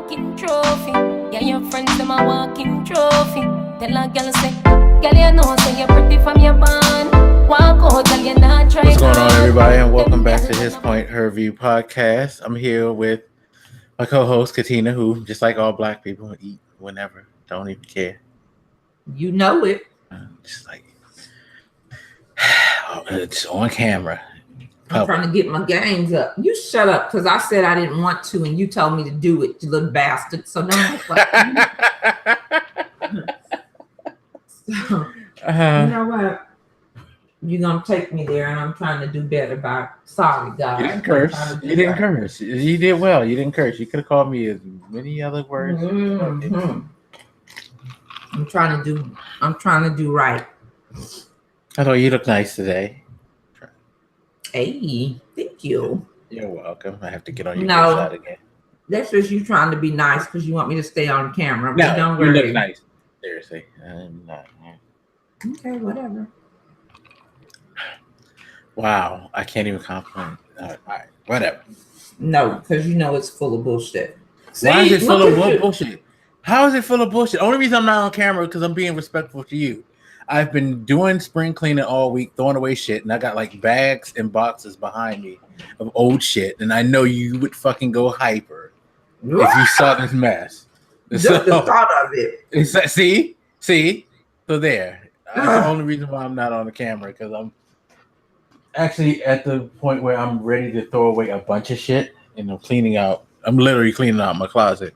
walking trophy. Yeah, your friends them a walking trophy. Tell a girl say, girl you know say you're pretty from your band. Walk out, girl you not try. What's going on, everybody, and welcome back to His Point Her View podcast. I'm here with my co-host Katina, who, just like all black people, eat whenever, don't even care. You know it. Just like it's on camera. I'm trying to get my gains up. You shut up, because I said I didn't want to, and you told me to do it, you little bastard. So now it's like, you know what? You're gonna take me there, and I'm trying to do better. Sorry, guys. You didn't curse. You didn't curse. You did well. You didn't curse. You could have called me as many other words. Mm-hmm. I'm trying to do right. I know you look nice today. Hey, thank you. You're welcome. I have to get on your good side again. That's just you trying to be nice because you want me to stay on camera. No, don't you worry. look nice. Seriously, I'm not. Okay, whatever. Wow, I can't even compliment. All right, whatever. No, because you know it's full of bullshit. Why is it full of bullshit? How is it full of bullshit? Only reason I'm not on camera because I'm being respectful to you. I've been doing spring cleaning all week, throwing away shit, and I got like bags and boxes behind me of old shit, and I know you would fucking go hyper if you saw this mess. Just the thought of it. See? So there. That's the only reason why I'm not on the camera, because I'm actually at the point where I'm ready to throw away a bunch of shit, and I'm literally cleaning out my closet.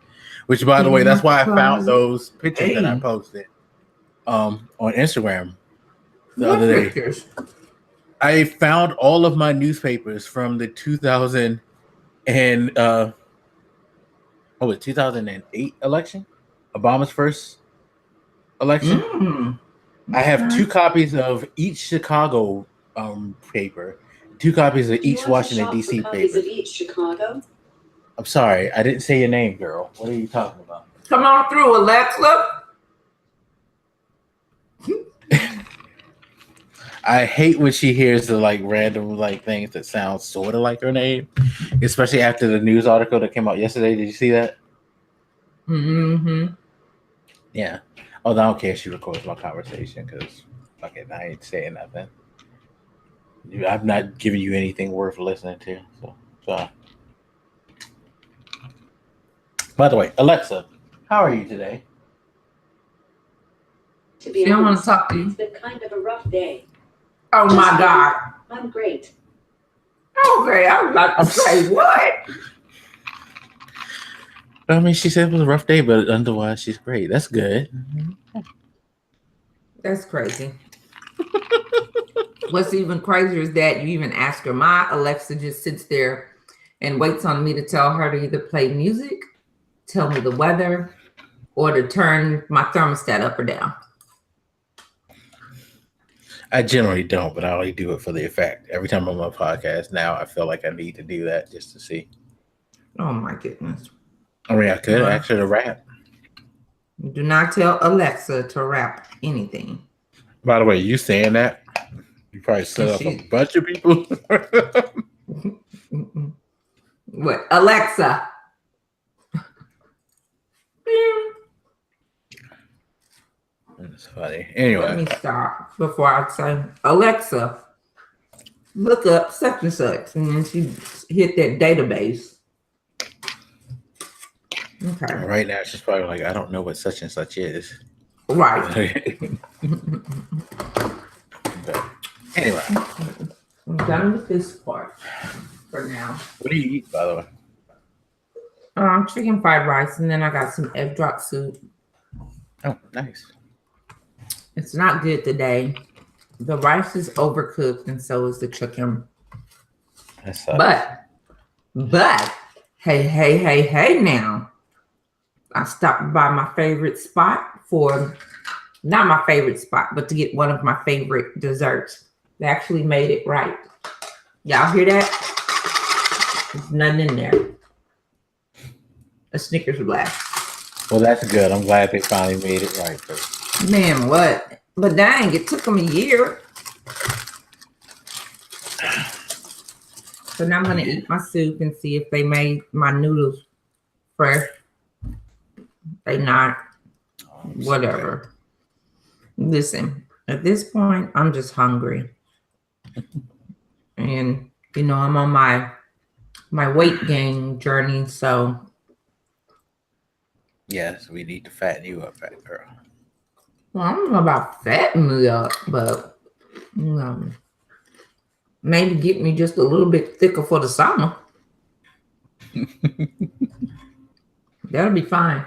Which, by the way, that's why I found those pictures that I posted on Instagram the other day. I found all of my newspapers from the 2008 election, Obama's first election. I have 2 copies of each Chicago paper, 2 copies of each Washington D.C. paper. Of each Chicago. I'm sorry, I didn't say your name, girl. What are you talking about? Come on through, Alexa. I hate when she hears the like random like things that sound sort of like her name, especially after the news article that came out yesterday. Did you see that? Mm-hmm. Yeah. Oh, I don't care if she records my conversation because I ain't saying nothing. I'm not giving you anything worth listening to. So. By the way, Alexa, how are you today? To be honest, I want to talk to you. It's been kind of a rough day. Oh my God. I'm great. Okay, I was about to say what? I mean, she said it was a rough day, but otherwise she's great. That's good. That's crazy. What's even crazier is that you even ask her. My Alexa just sits there and waits on me to tell her to either play music, tell me the weather, or to turn my thermostat up or down. I generally don't, but I only do it for the effect. Every time I'm on a podcast now, I feel like I need to do that just to see. Oh my goodness. I mean, I could ask her to rap. Do not tell Alexa to rap anything. By the way, you saying that, you probably set up a bunch of people. What? Alexa. That's funny. Anyway. Let me stop before I say, Alexa, look up such and such. And then she hit that database. Okay. Right now, she's probably like, I don't know what such and such is. Right. But anyway. I'm done with this part for now. What do you eat, by the way? Chicken fried rice, and then I got some egg drop soup. Oh, nice. It's not good today. The rice is overcooked, and so is the chicken. But hey now. I stopped by my favorite spot not my favorite spot, but to get one of my favorite desserts. They actually made it right. Y'all hear that? There's nothing in there. A Snickers blast. Well, that's good. I'm glad they finally made it right. Man, what? But dang, it took them a year. So now I'm going to eat my soup and see if they made my noodles fresh. They not. Oh, Whatever. Listen, at this point, I'm just hungry. And I'm on my weight gain journey, so yes, we need to fatten you up, fat girl. well, I don't know about fattening me up, but maybe get me just a little bit thicker for the summer. That'll be fine.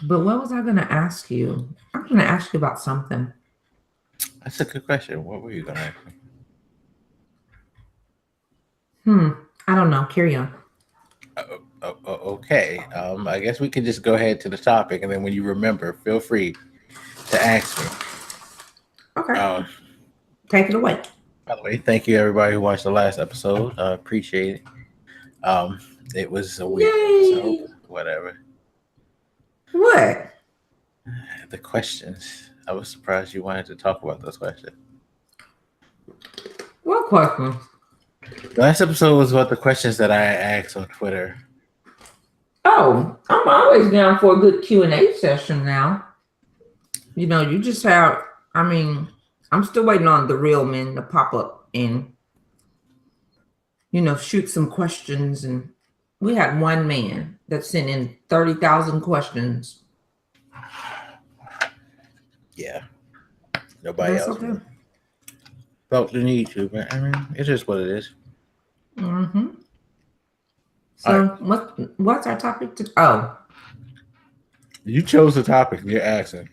But what was I going to ask you? I'm going to ask you about something. That's a good question. What were you gonna ask me? I don't know. Carry on. Okay. I guess we can just go ahead to the topic, and then when you remember, feel free to ask me. Okay. Take it away. By the way, thank you everybody who watched the last episode. I appreciate it. It was a weird episode. Whatever. What? The questions. I was surprised you wanted to talk about those questions. What questions? The last episode was about the questions that I asked on Twitter. Oh, I'm always down for a good Q&A session now. You just have, I'm still waiting on the real men to pop up and, shoot some questions. And we had one man that sent in 30,000 questions. Yeah. Nobody else felt the need to, but it's just what it is. Mm-hmm. So right. What's our topic? You chose the topic. You're asking.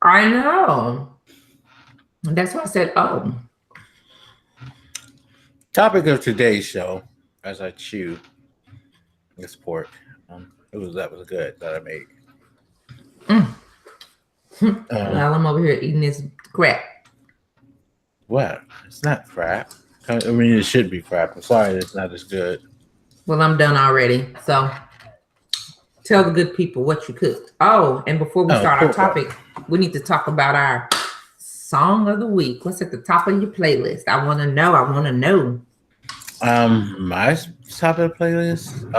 I know. That's why I said, Topic of today's show, as I chew this pork. That was good that I made. Well, I'm over here eating this crap. What? It's not crap. It should be crap. I'm sorry it's not as good. Well, I'm done already. So tell the good people what you cooked. Oh, and before we start our topic, we need to talk about our song of the week. What's at the top of your playlist? I want to know. My top of the playlist.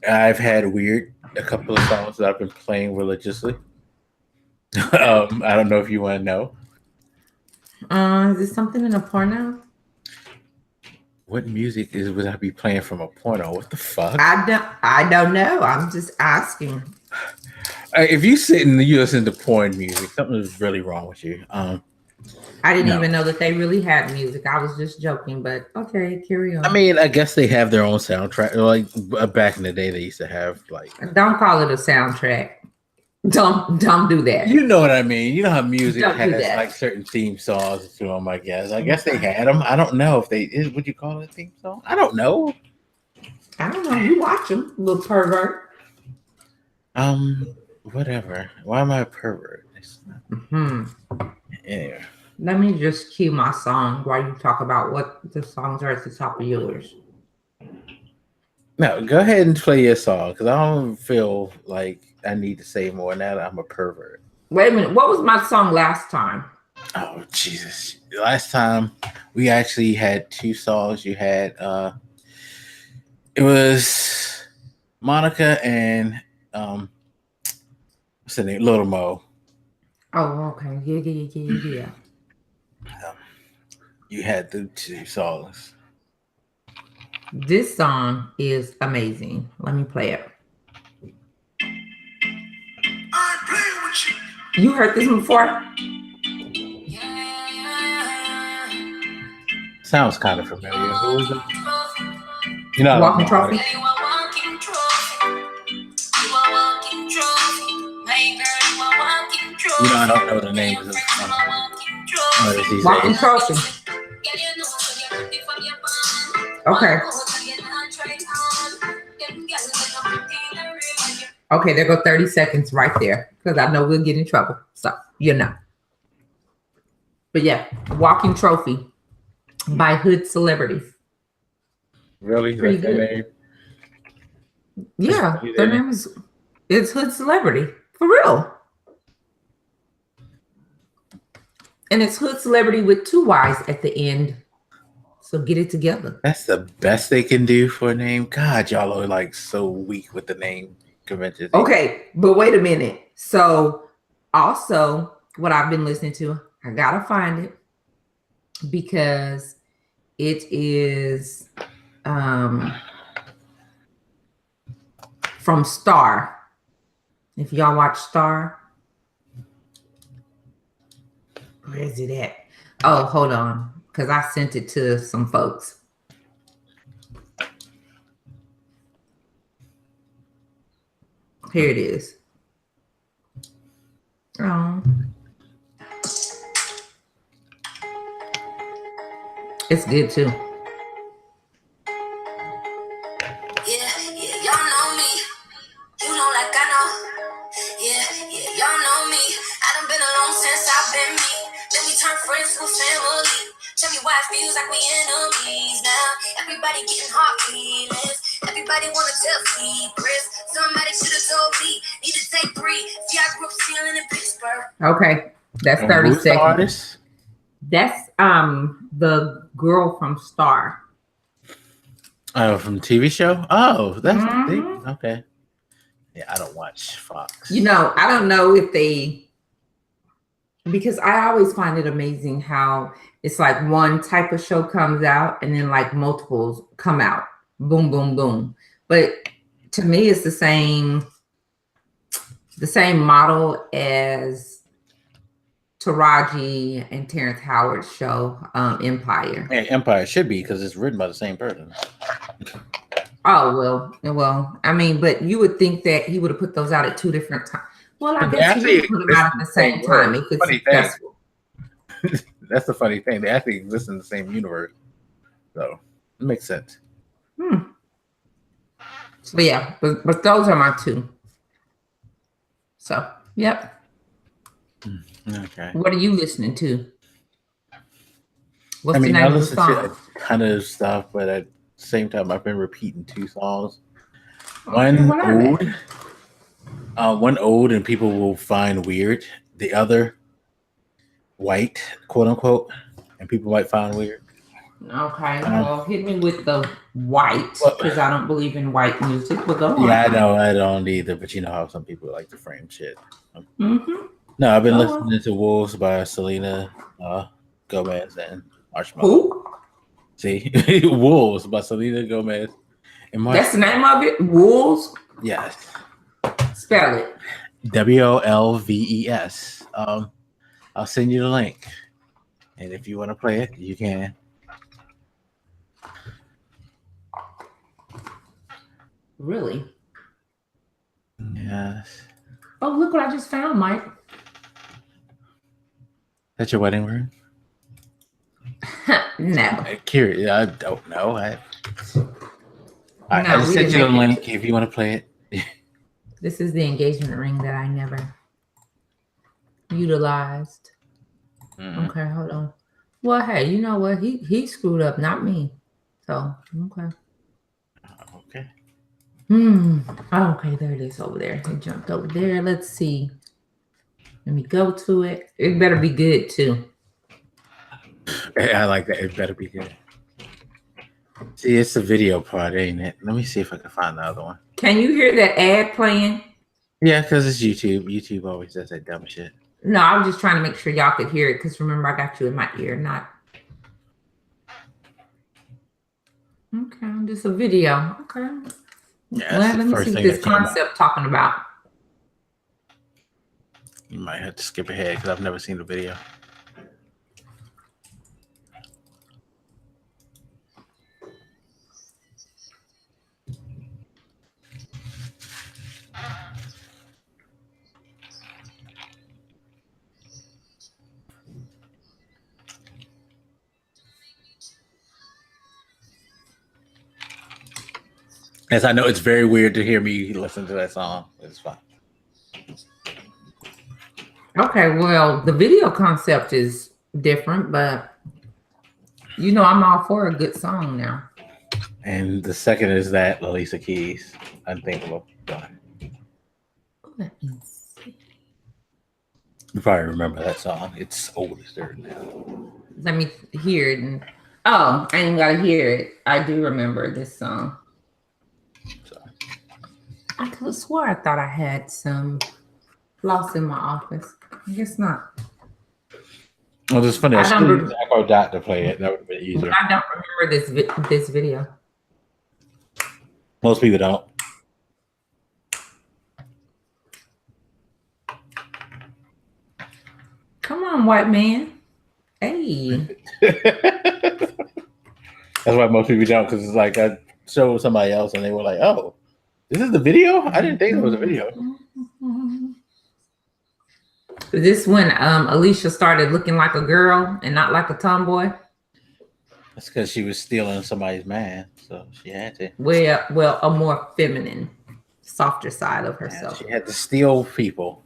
I've had a couple of songs that I've been playing religiously. I don't know if you want to know. Is there something in a porno? What music would I be playing from a porno? What the fuck? I don't know. I'm just asking. If you sit and you listen to porn music, something is really wrong with you. I didn't even know that they really had music. I was just joking, but okay, carry on. I guess they have their own soundtrack. Like back in the day, they used to have Don't call it a soundtrack. Don't do that. You know what I mean. You know how music has certain theme songs to them. I guess they had them. I don't know if they would you call it a theme song? I don't know. You watch them, little pervert. Whatever. Why am I a pervert? Anyway. Let me just cue my song while you talk about what the songs are at the top of yours. No, go ahead and play your song because I don't feel like I need to say more now that I'm a pervert. Wait a minute. What was my song last time? Oh, Jesus. Last time we actually had two songs. You had it was Monica and what's the name? Little Mo. Oh, okay. Yeah. You had the two songs. This song is amazing. Let me play it. I'm playing with you. You heard this before? Sounds kind of familiar. Who is it? Walking Trophy. I don't know the name of this song. Walking Trophy. Okay. Okay, there go 30 seconds right there because I know we'll get in trouble. So, But yeah, Walking Trophy by Hood Celebrities. Really? Pretty good. Their name? Yeah, their name it's Hood Celebrity. For real. And it's Hood Celebrity with two Y's at the end. So get it together. That's the best they can do for a name. God, y'all are like so weak with the name conventions. Okay, but wait a minute. So also what I've been listening to, I gotta find it because it is from Star. If y'all watch Star, where is it at? Oh, hold on, because I sent it to some folks. Here it is. Oh. It's good too. Yeah, y'all know me. You know like I know. Yeah, y'all know me. I done been alone since I've been me. Then we turn friends to family. Tell me why it feels like we enemies now. Everybody getting hot feelings. Everybody wanna tell secrets. Somebody should have told me. Need to take 3. See, I grew up stealing in Pittsburgh. Okay, that's And 30 who's the seconds. artist? That's the girl from Star. Oh, from TV show? Oh, that's Mhm. okay. Yeah, I don't watch Fox. You know, I don't know if they, because I always find it amazing how it's like one type of show comes out and then like multiples come out. Boom, boom, boom. But to me, it's the same model as Taraji and Terrence Howard's show, Empire. Yeah, Empire should be because it's written by the same person. Oh, well, I mean, but you would think that he would have put those out at 2 different times. Well, I guess he would put them out at the same time if it's successful. That's the funny thing. They actually exist in the same universe. So it makes sense. So yeah, but those are my 2. So, yep. Okay. What are you listening to? What's I mean, the I name of the listen song? to a ton of stuff, but at the same time, I've been repeating 2 songs. One old, and people will find weird. The other, white, quote unquote, and people might find weird. Okay, well, hit me with the white because I don't believe in white music. But go on. Yeah, I know, I don't either. But you know how some people like to frame shit. Mm-hmm. No, I've been listening to Wolves by Selena Gomez and Marshmallow. Who? See, Wolves by Selena Gomez and Marshmallow. That's the name of it? Wolves? Yes. Spell it. WOLVES. I'll send you the link. And if you want to play it, you can. Really? Yes. Oh, look what I just found, Mike. That's your wedding ring? No. I'm curious. I don't know. I just we sent you the didn't make link if you want to play it. This is the engagement ring that I never utilized. Okay, hold on. Well, hey, you know what? He screwed up, not me. So, okay. Okay. Okay, there it is over there. It jumped over there. Let's see. Let me go to it. It better be good too. I like that. It better be good. See, it's a video part, ain't it? Let me see if I can find the other one. Can you hear that ad playing? Yeah, because it's YouTube. YouTube always does that dumb shit. No, I was just trying to make sure y'all could hear it because remember, I got you in my ear, not. Okay, just a video. Okay. Yeah, Well, let me see what this concept talking about. You might have to skip ahead because I've never seen the video. As I know, it's very weird to hear me listen to that song. It's fine. Okay, well, the video concept is different, but you know I'm all for a good song now. And the second is that Alicia Keys, Unthinkable. Let me see. You probably remember that song. It's old as dirt now. Let me hear it. Oh, I ain't gotta hear it. I do remember this song. So. I could have swore I thought I had some floss in my office. I guess not. Well, it's funny. I should have used Echo Dot to play it. That would have been easier. I don't remember this video. Most people don't. Come on, white man. Hey. That's why most people don't, because it's like I showed somebody else and they were like, "Oh, this is the video? I didn't think it was a video." Is this when Alicia started looking like a girl and not like a tomboy? That's because she was stealing somebody's man, so she had to. Well, a more feminine, softer side of herself. She had to steal people.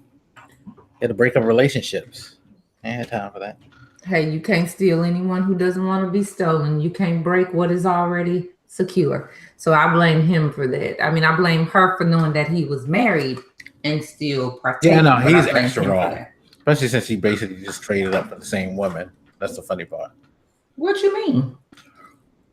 Had to break up relationships. I ain't had time for that. Hey, you can't steal anyone who doesn't want to be stolen. You can't break what is already secure. So I blame him for that. I mean, I blame her for knowing that he was married and still partaking. Yeah, no, he's extra wrong. Especially since he basically just traded up for the same woman. That's the funny part. What you mean?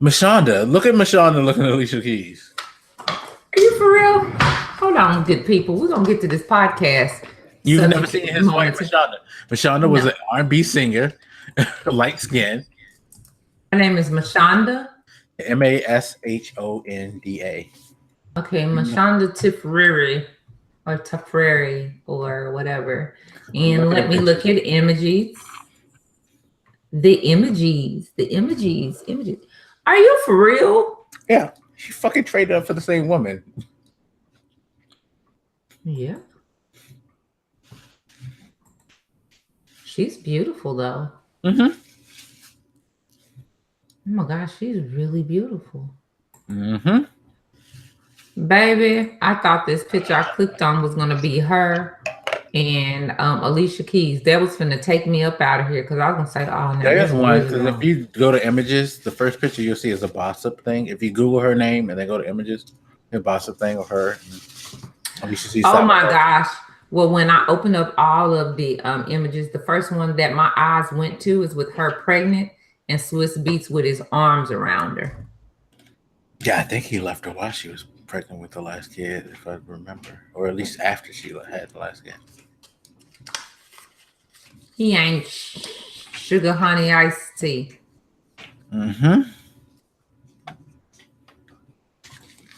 Mashonda. Look at Mashonda looking at Alicia Keys. Are you for real? Hold on, good people. We're going to get to this podcast. You've never seen his wife, Mashonda. Mashonda was an R&B singer, light skin. Her name is Mashonda. Mashonda. Okay, Mashonda Tipperary or whatever. And let me look at images. The images. Are you for real? Yeah, she fucking traded up for the same woman. Yeah. She's beautiful though. Mm-hmm. Oh my gosh, she's really beautiful. Mm-hmm. Baby, I thought this picture I clicked on was gonna be her and Alicia Keys. That was finna take me up out of here because I was gonna say, oh no. There's one, because if you go to images, the first picture you'll see is a boss-up thing. If you Google her name and then go to images, a boss-up thing of her. Alicia Keys. Oh my gosh. Well, when I opened up all of the images, the first one that my eyes went to is with her pregnant and Swiss Beats with his arms around her. Yeah, I think he left her while she was pregnant with the last kid, if I remember. Or at least after she had the last kid. He ain't sugar honey iced tea. Mm-hmm.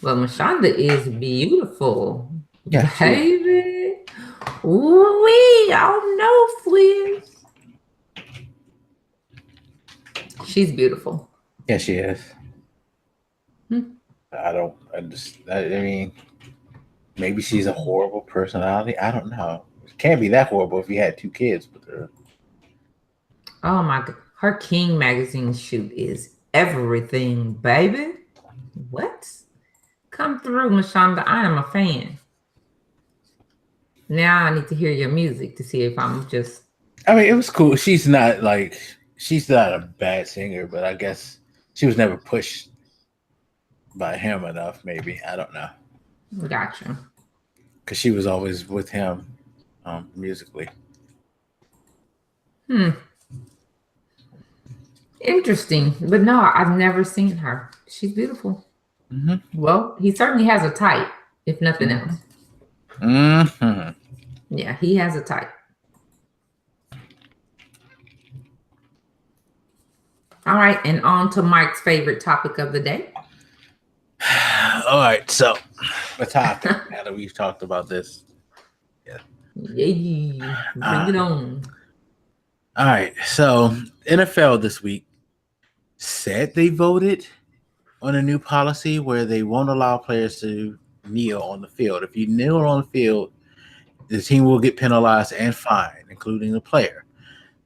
Well, Mashonda is beautiful. Yeah, baby. Ooh-wee. Oh no, Fliz. She's beautiful. Yeah, she is. I don't understand. I mean, maybe she's a horrible personality. I don't know. It can't be that horrible if you had 2 kids with her. Oh my God. Her King magazine shoot is everything, baby. What? Come through, Mashonda. I am a fan. Now I need to hear your music to see if I'm just. I mean, it was cool. She's not a bad singer, but I guess she was never pushed by him enough, maybe. I don't know. Gotcha. Because she was always with him musically. Interesting. But no, I've never seen her. She's beautiful. Mm-hmm. Well, he certainly has a type, if nothing else. Mm-hmm. Yeah, he has a type. All right, and on to Mike's favorite topic of the day. All right, so the topic, now that we've talked about this. Yeah. Bring it on. All right, so NFL this week said they voted on a new policy where they won't allow players to kneel on the field. If you kneel on the field, the team will get penalized and fined, including the player.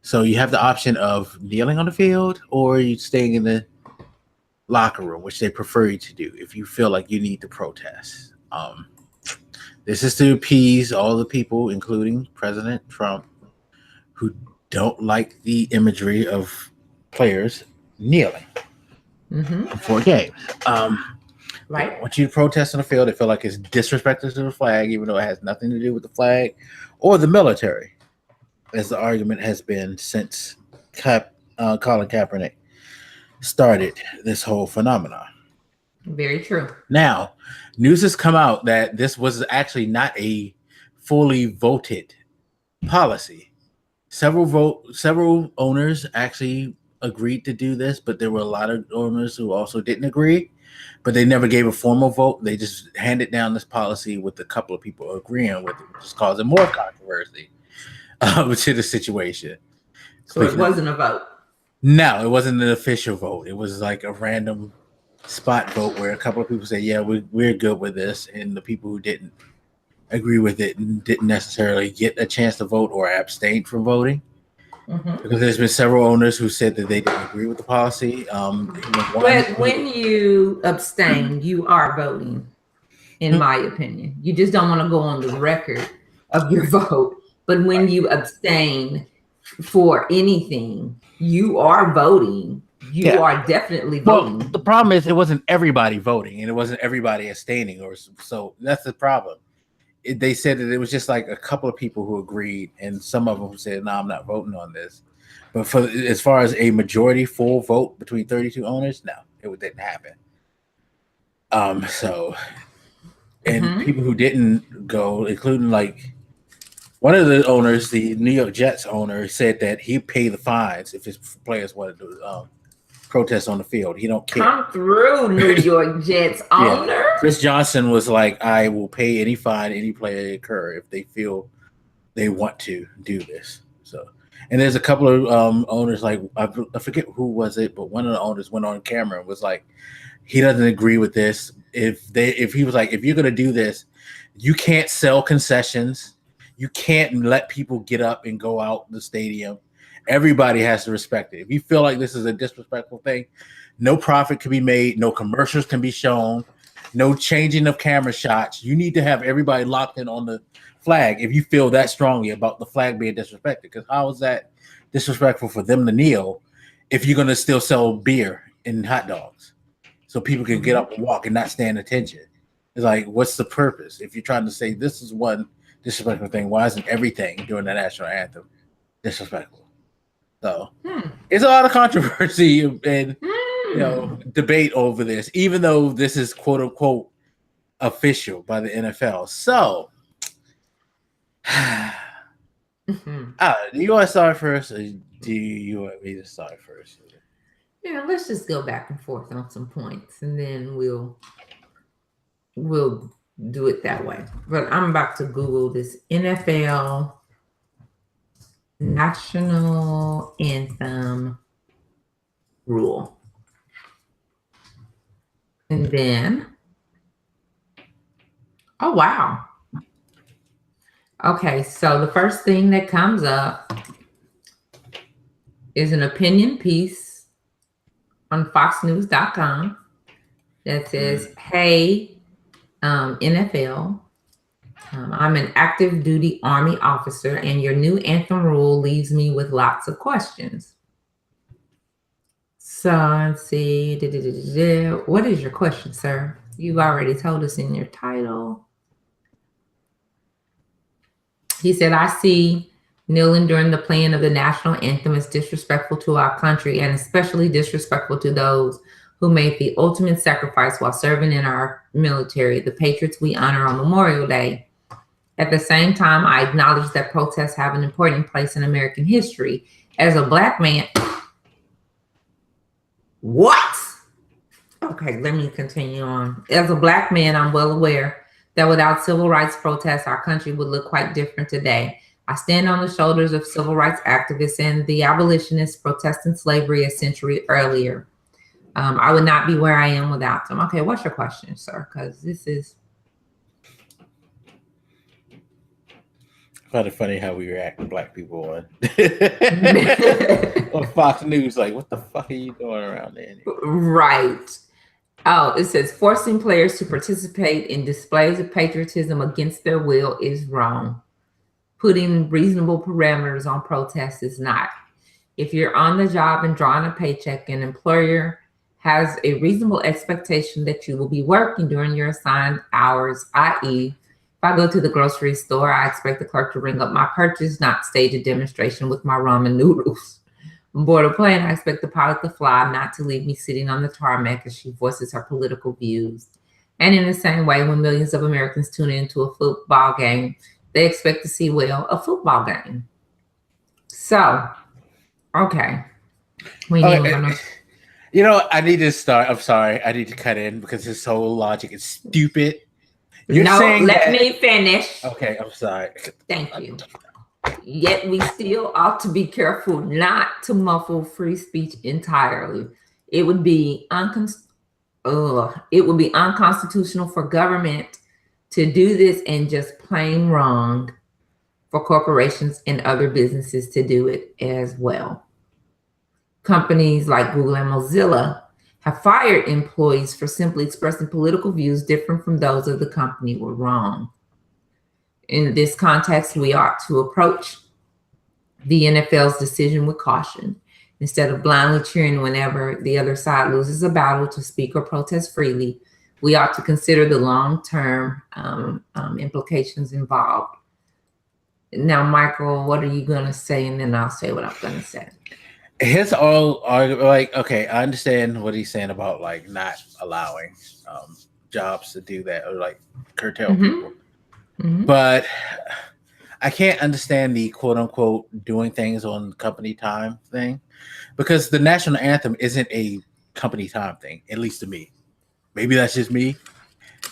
So you have the option of kneeling on the field or you staying in the locker room, which they prefer you to do if you feel like you need to protest. This is to appease all the people, including President Trump, who don't like the imagery of players kneeling before games. Right. They want you to protest on the field. They feel like it's disrespectful to the flag, even though it has nothing to do with the flag or the military, as the argument has been since Colin Kaepernick started this whole phenomenon. Very true. Now, news has come out that this was actually not a fully voted policy. Several owners actually agreed to do this, but there were a lot of owners who also didn't agree, but they never gave a formal vote. They just handed down this policy with a couple of people agreeing with it, which is causing more controversy to the situation. So it wasn't a vote. No, it wasn't an official vote. It was like a random spot vote where a couple of people said, yeah, we're good with this. And the people who didn't agree with it and didn't necessarily get a chance to vote or abstained from voting. Because there's been several owners who said that they didn't agree with the policy. But when you abstain, you are voting, in my opinion. You just don't want to go on the record of your vote. But when you abstain for anything, you are voting. You are definitely voting. Well, the problem is it wasn't everybody voting and it wasn't everybody abstaining, so that's the problem. They said that it was just like a couple of people who agreed, and some of them who said, "No, I'm not voting on this." But as far as a majority full vote between 32 owners, no, it didn't happen. People who didn't go, including like one of the owners, the New York Jets owner, said that he'd pay the fines if his players wanted to protest on the field. He don't care. Come through, New York Jets owner. Chris Johnson was like, I will pay any fine any player incur if they feel they want to do this. So, and there's a couple of owners, like I forget who was it, but one of the owners went on camera and was like, he doesn't agree with this. If he was like, if you're gonna do this, you can't sell concessions. You can't let people get up and go out the stadium. Everybody has to respect it. If you feel like this is a disrespectful thing, no profit can be made, no commercials can be shown, no changing of camera shots. You need to have everybody locked in on the flag if you feel that strongly about the flag being disrespected. Because how is that disrespectful for them to kneel if you're going to still sell beer and hot dogs so people can get up and walk and not stand attention? It's like, what's the purpose? If you're trying to say this is one disrespectful thing, why isn't everything during the national anthem disrespectful? So it's a lot of controversy and debate over this, even though this is quote unquote official by the NFL. So do you want to start first, or do you want me to start first? Yeah, let's just go back and forth on some points, and then we'll do it that way. But I'm about to Google this NFL national anthem rule. And then, oh, wow. Okay, so the first thing that comes up is an opinion piece on foxnews.com that says, hey, NFL, I'm an active duty Army officer, and your new anthem rule leaves me with lots of questions. So let's see. What is your question, sir? You already told us in your title. He said, I see kneeling during the playing of the national anthem is disrespectful to our country, and especially disrespectful to those who made the ultimate sacrifice while serving in our military, the patriots we honor on Memorial Day. At the same time, I acknowledge that protests have an important place in American history. As a Black man, what? Okay, let me continue on. As a Black man, I'm well aware that without civil rights protests, our country would look quite different today. I stand on the shoulders of civil rights activists and the abolitionists protesting slavery a century earlier. I would not be where I am without them. Okay, what's your question, sir? Because this is... I find it funny how we react to Black people on Fox News. Like, what the fuck are you doing around there? Right. Oh, it says forcing players to participate in displays of patriotism against their will is wrong. Putting reasonable parameters on protests is not. If you're on the job and drawing a paycheck, an employer has a reasonable expectation that you will be working during your assigned hours, i.e., if I go to the grocery store, I expect the clerk to ring up my purchase, not stage a demonstration with my ramen noodles. On board a plane, I expect the pilot to fly, not to leave me sitting on the tarmac as she voices her political views. And in the same way, when millions of Americans tune into a football game, they expect to see, well, a football game. So, okay. You know, I need to start. I'm sorry. I need to cut in because this whole logic is stupid. You're saying let me finish. Okay, I'm sorry. Thank you. Yet we still ought to be careful not to muffle free speech entirely. It would be unconstitutional for government to do this, and just plain wrong for corporations and other businesses to do it as well. Companies like Google and Mozilla have fired employees for simply expressing political views different from those of the company were wrong. In this context, we ought to approach the NFL's decision with caution. Instead of blindly cheering whenever the other side loses a battle to speak or protest freely, we ought to consider the long-term implications involved. Now, Michael, what are you going to say? And then I'll say what I'm going to say. His all are like, okay, I understand what he's saying about like not allowing jobs to do that or like curtail people. But I can't understand the quote unquote doing things on company time thing, because the national anthem isn't a company time thing, at least to me. Maybe that's just me.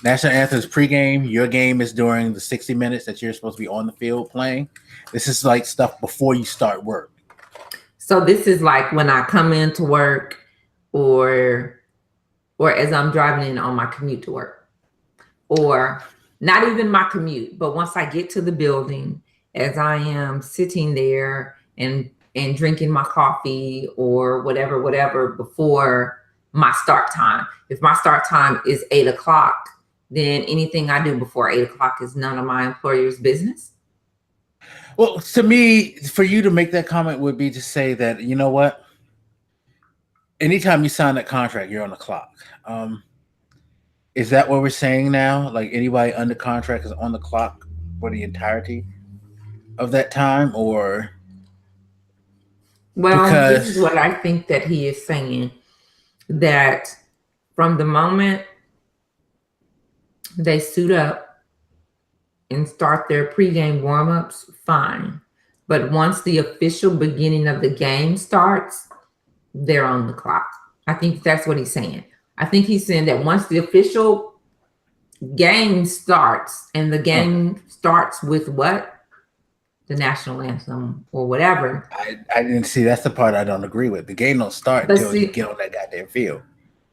National anthem is pregame. Your game is during the 60 minutes that you're supposed to be on the field playing. This is like stuff before you start work. So this is like when I come into work or as I'm driving in on my commute to work, or not even my commute, but once I get to the building, as I am sitting there and drinking my coffee or whatever before my start time. If my start time is 8 o'clock, then anything I do before 8 o'clock is none of my employer's business. Well, to me, for you to make that comment would be to say that, you know what? Anytime you sign that contract, you're on the clock. Is that what we're saying now? Like anybody under contract is on the clock for the entirety of that time, or? Well, this is what I think that he is saying, that from the moment they suit up and start their pregame warm-ups, fine. But once the official beginning of the game starts, they're on the clock. I think that's what he's saying. I think he's saying that once the official game starts, and the game starts with what? The national anthem or whatever. I didn't see. That's the part I don't agree with. The game don't start until you get on that goddamn field.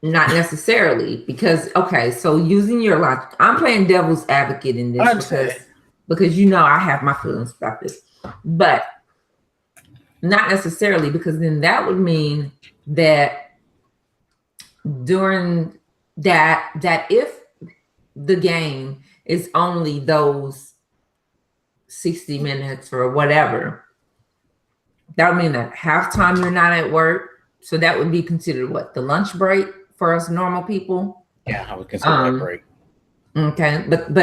Not necessarily, because okay, so using your logic, I'm playing devil's advocate in this because you know I have my feelings about this, but not necessarily, because then that would mean that during that if the game is only those 60 minutes or whatever, that would mean that halftime you're not at work, so that would be considered what, the lunch break for us normal people? Yeah, I would consider that break. Okay, but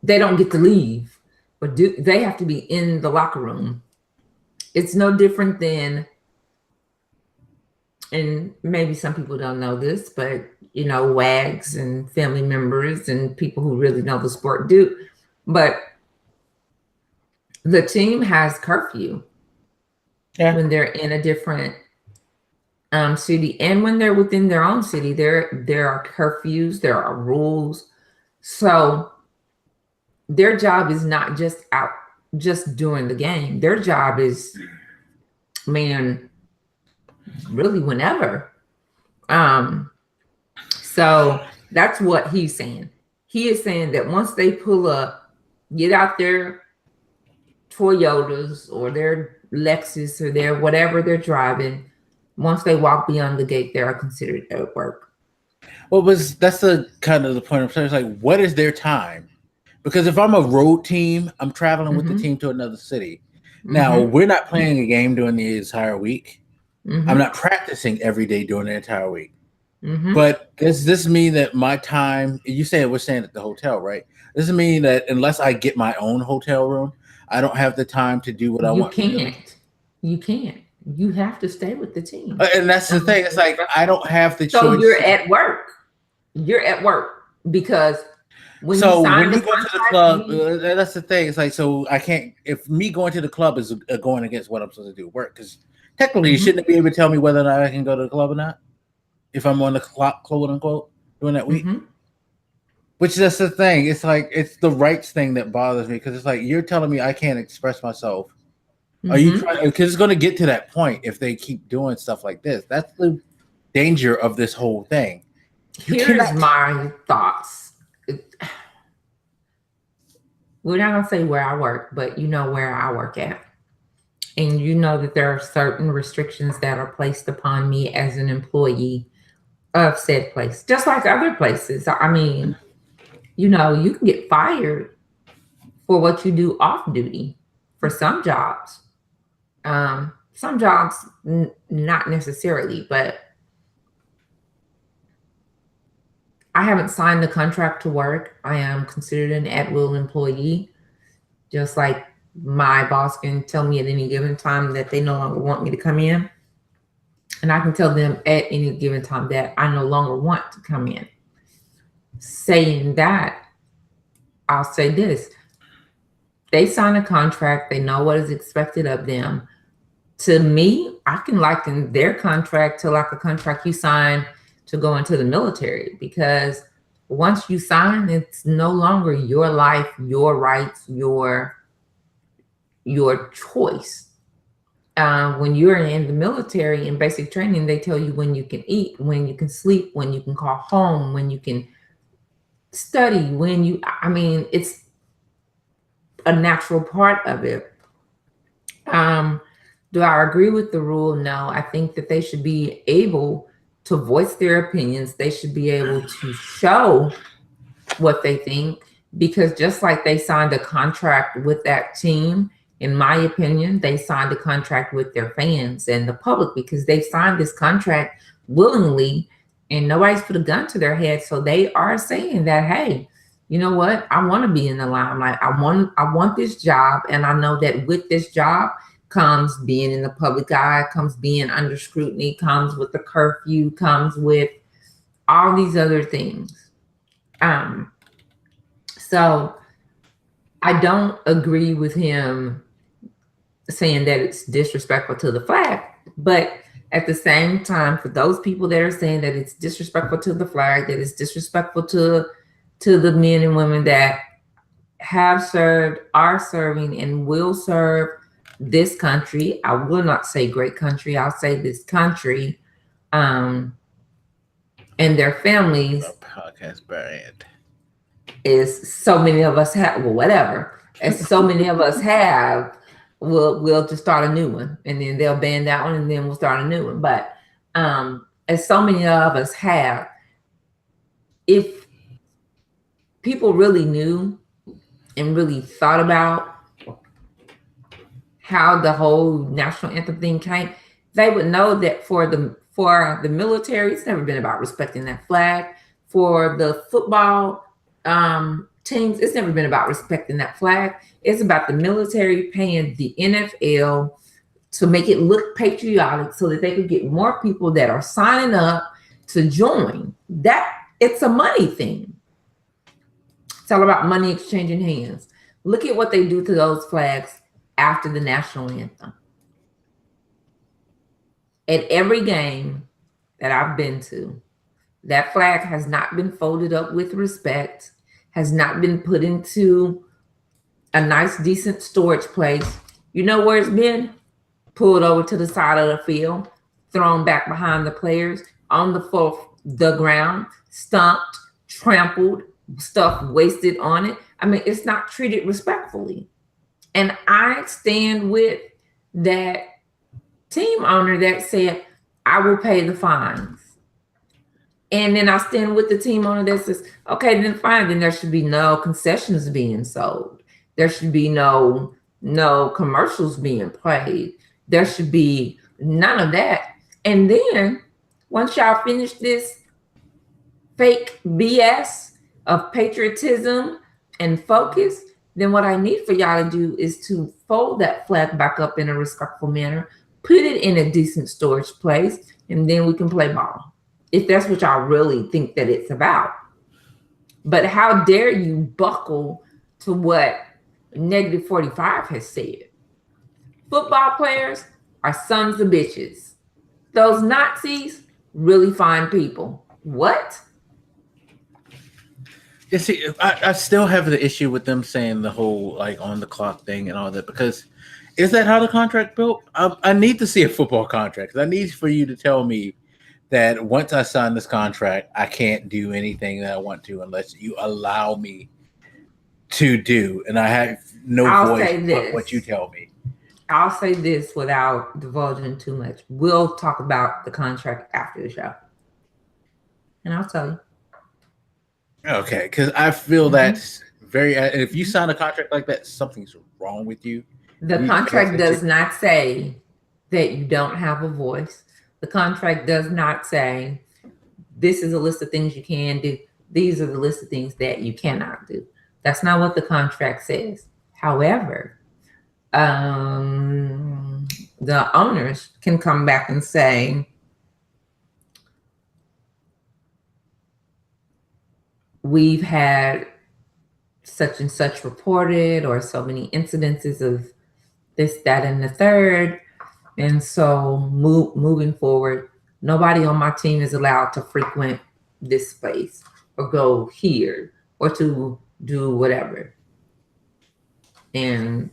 they don't get to leave, but they have to be in the locker room. It's no different than, and maybe some people don't know this, but you know, WAGs and family members and people who really know the sport do, but the team has curfew when they're in a different city, and when they're within their own city, there are curfews, there are rules. So their job is not just during the game. Their job is, man, really whenever. So that's what he's saying. He is saying that once they pull up, get out their Toyotas or their Lexus or their whatever they're driving, once they walk beyond the gate, they are considered at work. Well, that's the kind of the point of it's like, what is their time? Because if I'm a road team, I'm traveling with the team to another city. Now, we're not playing a game during the entire week. I'm not practicing every day during the entire week. But does this mean that my time, you say we're staying at the hotel, right? Does it mean that unless I get my own hotel room, I don't have the time to do what I want? You can't. You can't. You have to stay with the team. And that's the thing. It's like I don't have the So choice. you're at work. You're at work because when so you sign when the you go to the club, that's the thing. It's like, so I can't. If me going to the club is going against what I'm supposed to do, work, because technically you shouldn't be able to tell me whether or not I can go to the club or not if I'm on the clock, quote unquote, during that week. Which that's the thing. It's like it's the rights thing that bothers me, because it's like you're telling me I can't express myself. Are you trying? Because it's going to get to that point if they keep doing stuff like this. That's the danger of this whole thing. Here's my thoughts. We're not going to say where I work, but you know where I work at. And you know that there are certain restrictions that are placed upon me as an employee of said place, just like other places. I mean, you know, you can get fired for what you do off duty for some jobs. Some jobs, not necessarily, but I haven't signed the contract to work. I am considered an at-will employee, just like my boss can tell me at any given time that they no longer want me to come in. And I can tell them at any given time that I no longer want to come in. Saying that, I'll say this. They sign a contract. They know what is expected of them. To me, I can liken their contract to like a contract you sign to go into the military, because once you sign, it's no longer your life, your rights, your choice. When you're in the military in basic training, they tell you when you can eat, when you can sleep, when you can call home, when you can study, it's a natural part of it. Do I agree with the rule? No. I think that they should be able to voice their opinions. They should be able to show what they think, because just like they signed a contract with that team, in my opinion, they signed a contract with their fans and the public, because they signed this contract willingly and nobody's put a gun to their head. So they are saying that, hey, you know what? I want to be in the limelight. I want this job. And I know that with this job comes being in the public eye, comes being under scrutiny, comes with the curfew, comes with all these other things. So I don't agree with him saying that it's disrespectful to the flag, but at the same time, for those people that are saying that it's disrespectful to the flag, that it's disrespectful to the men and women that have served, are serving, and will serve this country. I will not say great country. I'll say this country, and their families. Podcast brand is so many of us have, well, whatever. As so many of us have, we'll just start a new one, and then they'll ban that one, and then we'll start a new one. But as so many of us have, if people really knew and really thought about how the whole national anthem thing came, they would know that for the military, it's never been about respecting that flag. For the football teams, it's never been about respecting that flag. It's about the military paying the NFL to make it look patriotic so that they could get more people that are signing up to join. That it's a money thing. It's all about money exchanging hands. Look at what they do to those flags after the national anthem. At every game that I've been to, that flag has not been folded up with respect, has not been put into a nice, decent storage place. You know where it's been? Pulled over to the side of the field, thrown back behind the players, on the ground, stomped, trampled, stuff wasted on it. I mean, it's not treated respectfully. And I stand with that team owner that said, I will pay the fines. And then I stand with the team owner that says, okay, then fine, then there should be no concessions being sold. There should be no commercials being played. There should be none of that. And then once y'all finish this fake BS of patriotism and focus, then what I need for y'all to do is to fold that flag back up in a respectful manner, put it in a decent storage place, and then we can play ball. If that's what y'all really think that it's about. But how dare you buckle to what negative 45 has said? Football players are sons of bitches. Those Nazis, really fine people. What? You see, I still have the issue with them saying the whole like on the clock thing and all that, because is that how the contract built? I need to see a football contract. I need for you to tell me that once I sign this contract, I can't do anything that I want to unless you allow me to do, and I have no voice but what you tell me. I'll say this without divulging too much. We'll talk about the contract after the show, and I'll tell you. Okay, because I feel that's very. If you sign a contract like that, something's wrong with you. The contract does not say that you don't have a voice. The contract does not say this is a list of things you can do. These are the list of things that you cannot do. That's not what the contract says. However, the owners can come back and say, we've had such and such reported, or so many incidences of this, that, and the third. And so moving forward, nobody on my team is allowed to frequent this space or go here or to do whatever. And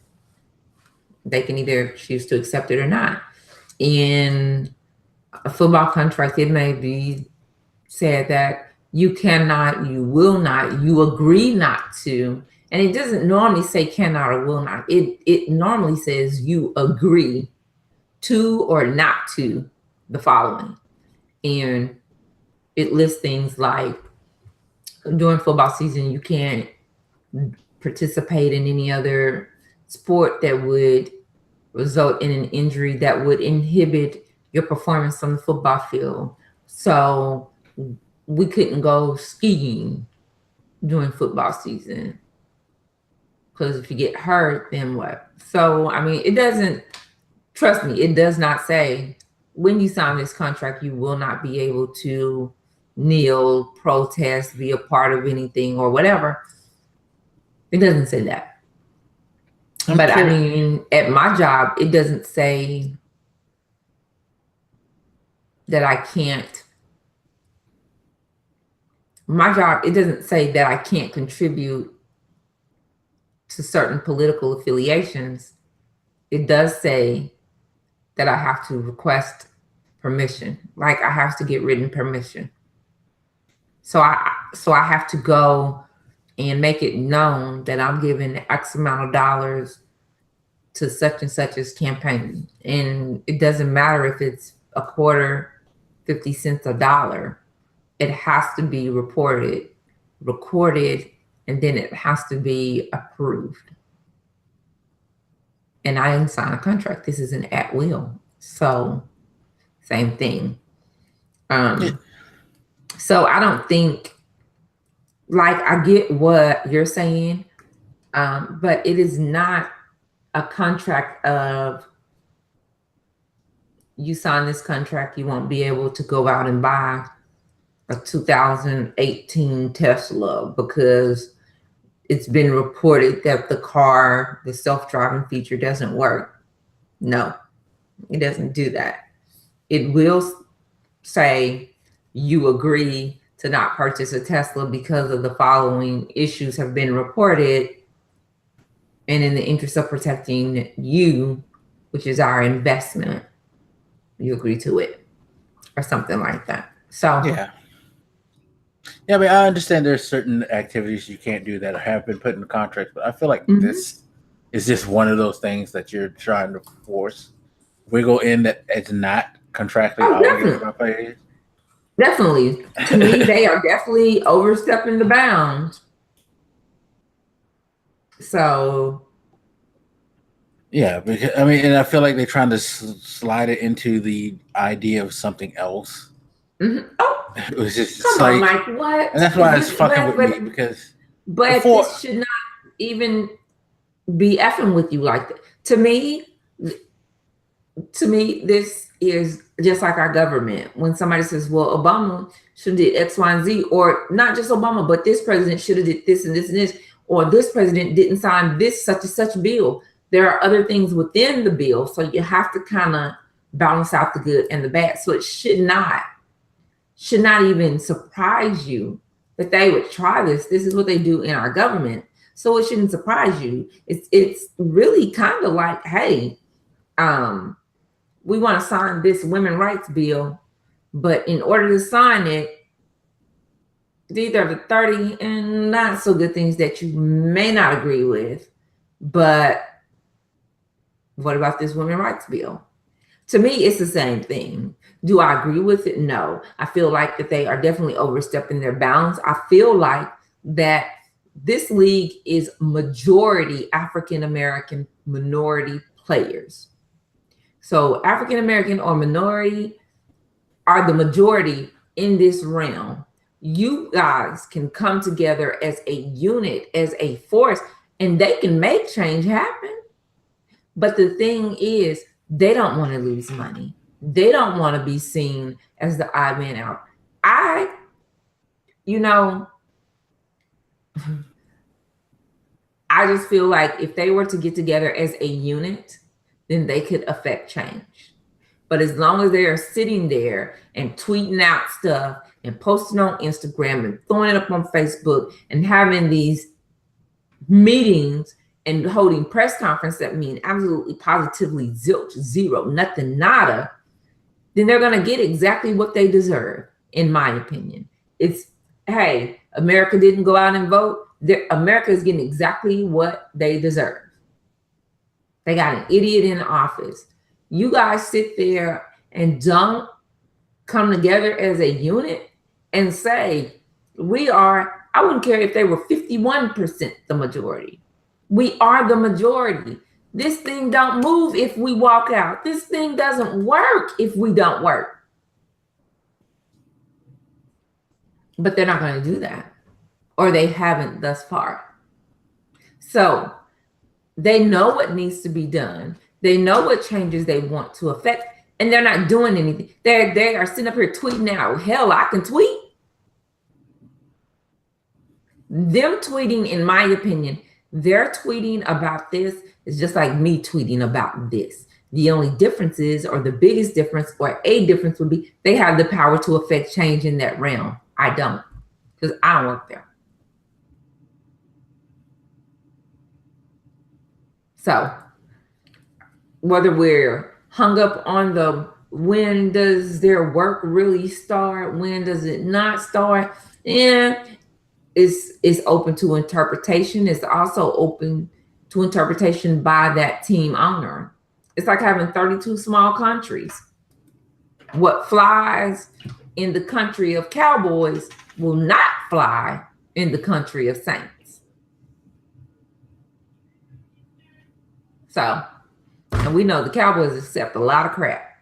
they can either choose to accept it or not. In a football contract, it may be said that you cannot, you will not, you agree not to. And it doesn't normally say cannot or will not. It normally says you agree to or not to the following. And it lists things like during football season, you can't participate in any other sport that would result in an injury that would inhibit your performance on the football field. So we couldn't go skiing during football season, because if you get hurt, then what? So, I mean, it doesn't, trust me, it does not say when you sign this contract, you will not be able to kneel, protest, be a part of anything or whatever. It doesn't say that. But I mean, at my job, it doesn't say that I can't. My job, it doesn't say that I can't contribute to certain political affiliations. It does say that I have to request permission. Like I have to get written permission. So I have to go and make it known that I'm giving X amount of dollars to such and such's campaign. And it doesn't matter if it's a quarter, 50 cents, a dollar. It has to be reported, recorded, and then it has to be approved. And I didn't sign a contract. This is an at will. So same thing. So I don't think, like, I get what you're saying, but it is not a contract of you sign this contract, you won't be able to go out and buy a 2018 Tesla because it's been reported that the car, the self-driving feature doesn't work. No, it doesn't do that. It will say you agree to not purchase a Tesla because of the following issues have been reported, and in the interest of protecting you, which is our investment, you agree to it, or something like that. So yeah, I mean, I understand there's certain activities you can't do that have been put in the contract, but I feel like this is just one of those things that you're trying to force, wiggle in that it's not contractually obligated by players. Definitely. To me, they are definitely overstepping the bounds. So, yeah, because I mean, and I feel like they're trying to slide it into the idea of something else. Oh, it was just come like, on, Mike, what? And that's why it's fucking with me, because this should not even be effing with you like that. To me, this is just like our government. When somebody says, well, Obama should have did X, Y, and Z, or not just Obama, but this president should have did this and this and this, or this president didn't sign this such and such bill. There are other things within the bill, so you have to kind of balance out the good and the bad. So it should not even surprise you that they would try this. This is what they do in our government. So it shouldn't surprise you. It's really kind of like, hey, we want to sign this women's rights bill, but in order to sign it, these are the 30 and not so good things that you may not agree with. But what about this women's rights bill? To me, it's the same thing. Do I agree with it? No. I feel like that they are definitely overstepping their bounds. I feel like that this league is majority African-American minority players. So African-American or minority are the majority in this realm. You guys can come together as a unit, as a force, and they can make change happen. But the thing is, they don't want to lose money. They don't want to be seen as the odd man out. I just feel like if they were to get together as a unit, then they could affect change. But as long as they are sitting there and tweeting out stuff and posting on Instagram and throwing it up on Facebook and having these meetings and holding press conferences that mean absolutely positively zilch, zero, nothing, nada, then they're going to get exactly what they deserve, in my opinion. It's, hey, America didn't go out and vote. America is getting exactly what they deserve. They got an idiot in office. You guys sit there and don't come together as a unit and say, I wouldn't care if they were 51% the majority. We are the majority. This thing don't move if we walk out. This thing doesn't work if we don't work. But they're not going to do that, or they haven't thus far. So they know what needs to be done. They know what changes they want to affect, and they're not doing anything. They are sitting up here tweeting out. Hell, I can tweet. Them tweeting, in my opinion, their tweeting about this is just like me tweeting about this. The only difference is, or the biggest difference, or a difference would be, they have the power to affect change in that realm. I don't, because I don't work there. So whether we're hung up on the when does their work really start, when does it not start, and it's open to interpretation. It's also open to interpretation by that team owner. It's like having 32 small countries. What flies in the country of Cowboys will not fly in the country of Saints. So, and we know the Cowboys accept a lot of crap.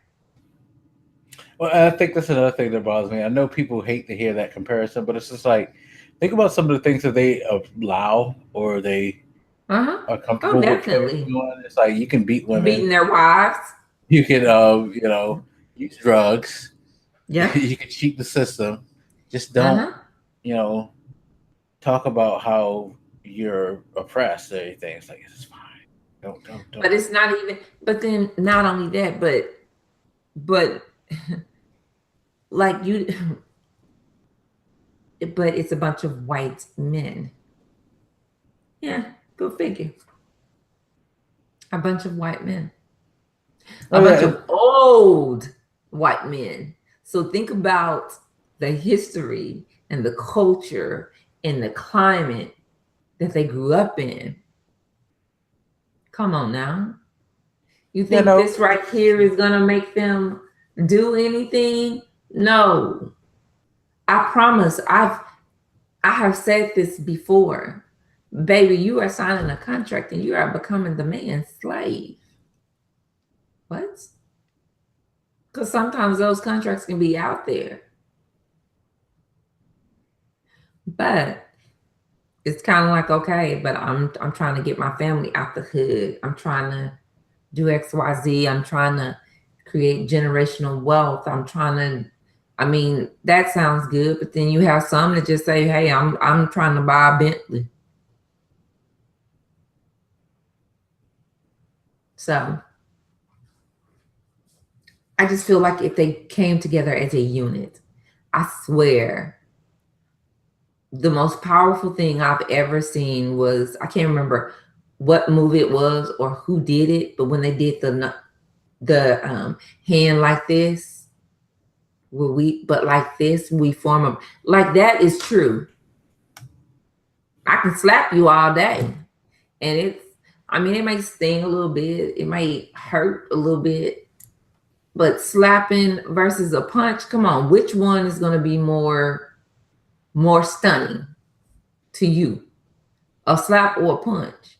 Well, I think that's another thing that bothers me. I know people hate to hear that comparison, but it's just like, think about some of the things that they allow or they are comfortable with doing. It's like, you can beat women, beating their wives. You can, use drugs. Yeah, you can cheat the system. Just don't, talk about how you're oppressed or anything. It's like, it's fine. Don't. But it's not even. But then, not only that, but like you. But it's a bunch of white men. Yeah, go figure. A bunch of white men. A bunch of old white men. So think about the history and the culture and the climate that they grew up in. Come on now. You think this right here is going to make them do anything? No. I promise, I have said this before. Baby, you are signing a contract and you are becoming the man's slave. What? Because sometimes those contracts can be out there. But it's kind of like, okay, but I'm trying to get my family out the hood. I'm trying to do XYZ. I'm trying to create generational wealth. I mean, that sounds good, but then you have some that just say, hey, I'm trying to buy a Bentley. So I just feel like if they came together as a unit, I swear the most powerful thing I've ever seen was, I can't remember what movie it was or who did it, but when they did the hand like this, but like this, we form a, like that is true. I can slap you all day. And it may sting a little bit. It may hurt a little bit. But slapping versus a punch, come on, which one is going to be more stunning to you? A slap or a punch?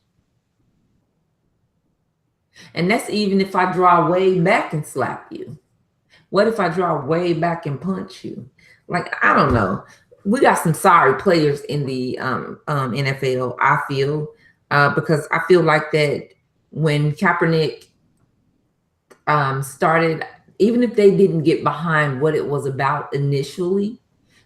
And that's even if I draw way back and slap you. What if I draw way back and punch you? Like, I don't know. We got some sorry players in the NFL, I feel, because I feel like that when Kaepernick started, even if they didn't get behind what it was about initially,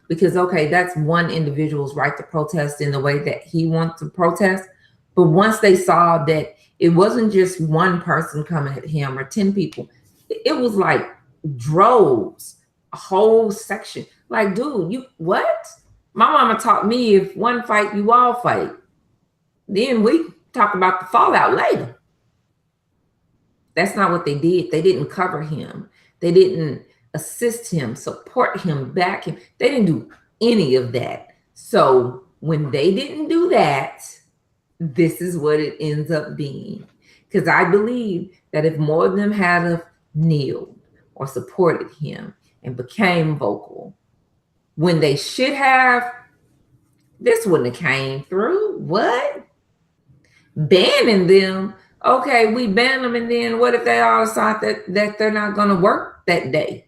because, okay, that's one individual's right to protest in the way that he wants to protest. But once they saw that it wasn't just one person coming at him or 10 people, it was like droves, a whole section. Like, dude, you what? My mama taught me if one fight, you all fight. Then we talk about the fallout later. That's not what they did. They didn't cover him. They didn't assist him, support him, back him. They didn't do any of that. So when they didn't do that, this is what it ends up being. Because I believe that if more of them had have kneeled or supported him and became vocal when they should have, this wouldn't have came through. What? Banning them. Okay, we ban them, and then what if they all decide that they're not going to work that day?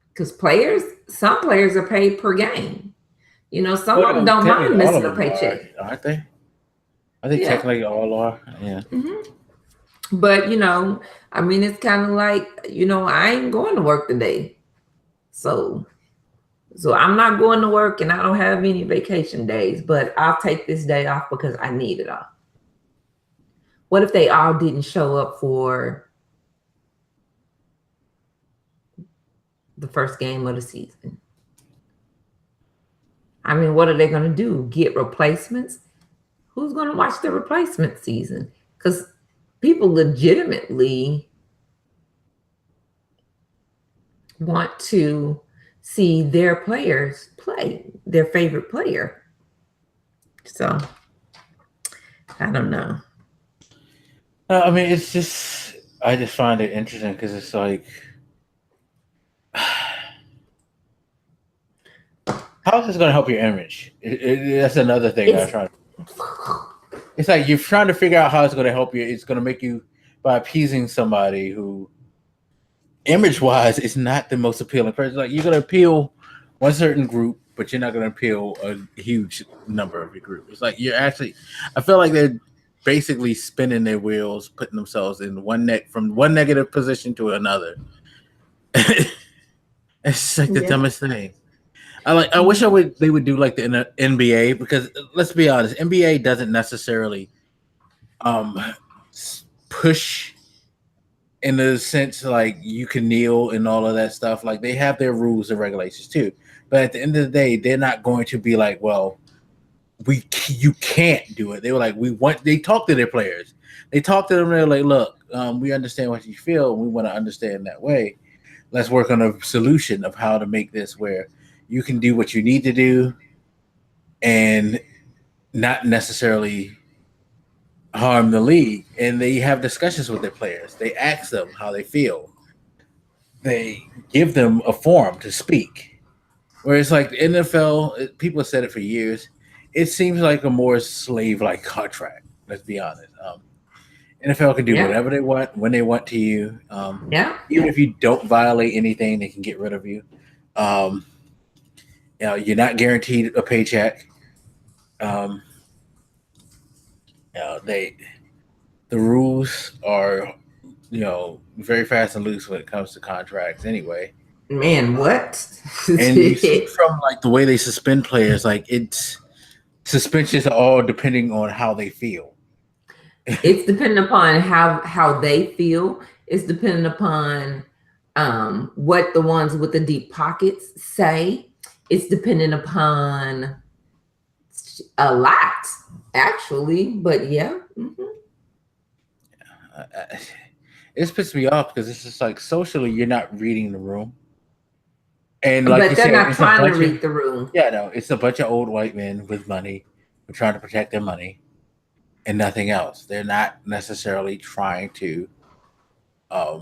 Because some players are paid per game. You know, some of them don't mind missing a paycheck. Aren't they? I think technically all are. Yeah. Mm-hmm. But, you know, I mean, it's kind of like, you know, I ain't going to work today. So I'm not going to work and I don't have any vacation days, but I'll take this day off because I need it off. What if they all didn't show up for the first game of the season? I mean, what are they going to do? Get replacements? Who's going to watch the replacement season? Because people legitimately want to see their players play, their favorite player. So, I don't know. I mean, it's just, I just find it interesting because it's like, how is this going to help your image? That's another thing I'm trying to. It's like you're trying to figure out how it's going to help you. It's going to make you, by appeasing somebody who, image-wise, is not the most appealing person. Like, you're going to appeal one certain group, but you're not going to appeal a huge number of your group. It's like you're actually, I feel like they're basically spinning their wheels, putting themselves in from one negative position to another. It's like the dumbest thing. I wish they would do like the NBA, because let's be honest, NBA doesn't necessarily push in the sense like you can kneel and all of that stuff. Like, they have their rules and regulations too, but at the end of the day, they're not going to be like, well, you can't do it. They were like, they talk to their players. They talk to them. They're like, look, we understand what you feel. And we want to understand that way. Let's work on a solution of how to make this where you can do what you need to do and not necessarily harm the league. And they have discussions with their players. They ask them how they feel. They give them a forum to speak. Whereas like the NFL, people have said it for years, it seems like a more slave-like contract. Let's be honest. NFL can do whatever they want when they want to you. Even if you don't violate anything, they can get rid of you. You know, you're not guaranteed a paycheck. The rules are, very fast and loose when it comes to contracts anyway. Man, what? And you see from like the way they suspend players, like it's suspensions are all depending on how they feel. It's dependent upon how they feel. It's dependent upon what the ones with the deep pockets say. It's dependent upon a lot, actually. But yeah. Mm-hmm. It's pissed me off because it's just like socially you're not reading the room. And like but you they're said, not it's trying to read the room. Yeah, no, it's a bunch of old white men with money who are trying to protect their money and nothing else. They're not necessarily trying to they're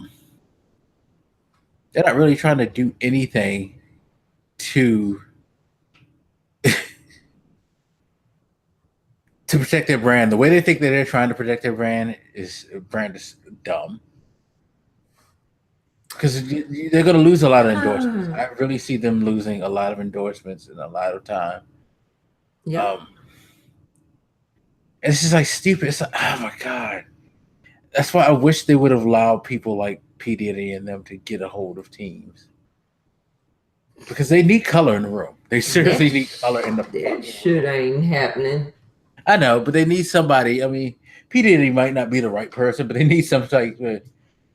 not really trying to do anything to to protect their brand. The way they think that they're trying to protect their brand is dumb. Because they're going to lose a lot of endorsements. I really see them losing a lot of endorsements in a lot of time. Yeah. It's just like stupid. It's like, oh my God. That's why I wish they would have allowed people like P. Diddy and them to get a hold of teams. Because they need color in the room. They seriously need color in the That shit ain't happening. I know, but they need somebody. I mean, P. Diddy might not be the right person, but they need some type of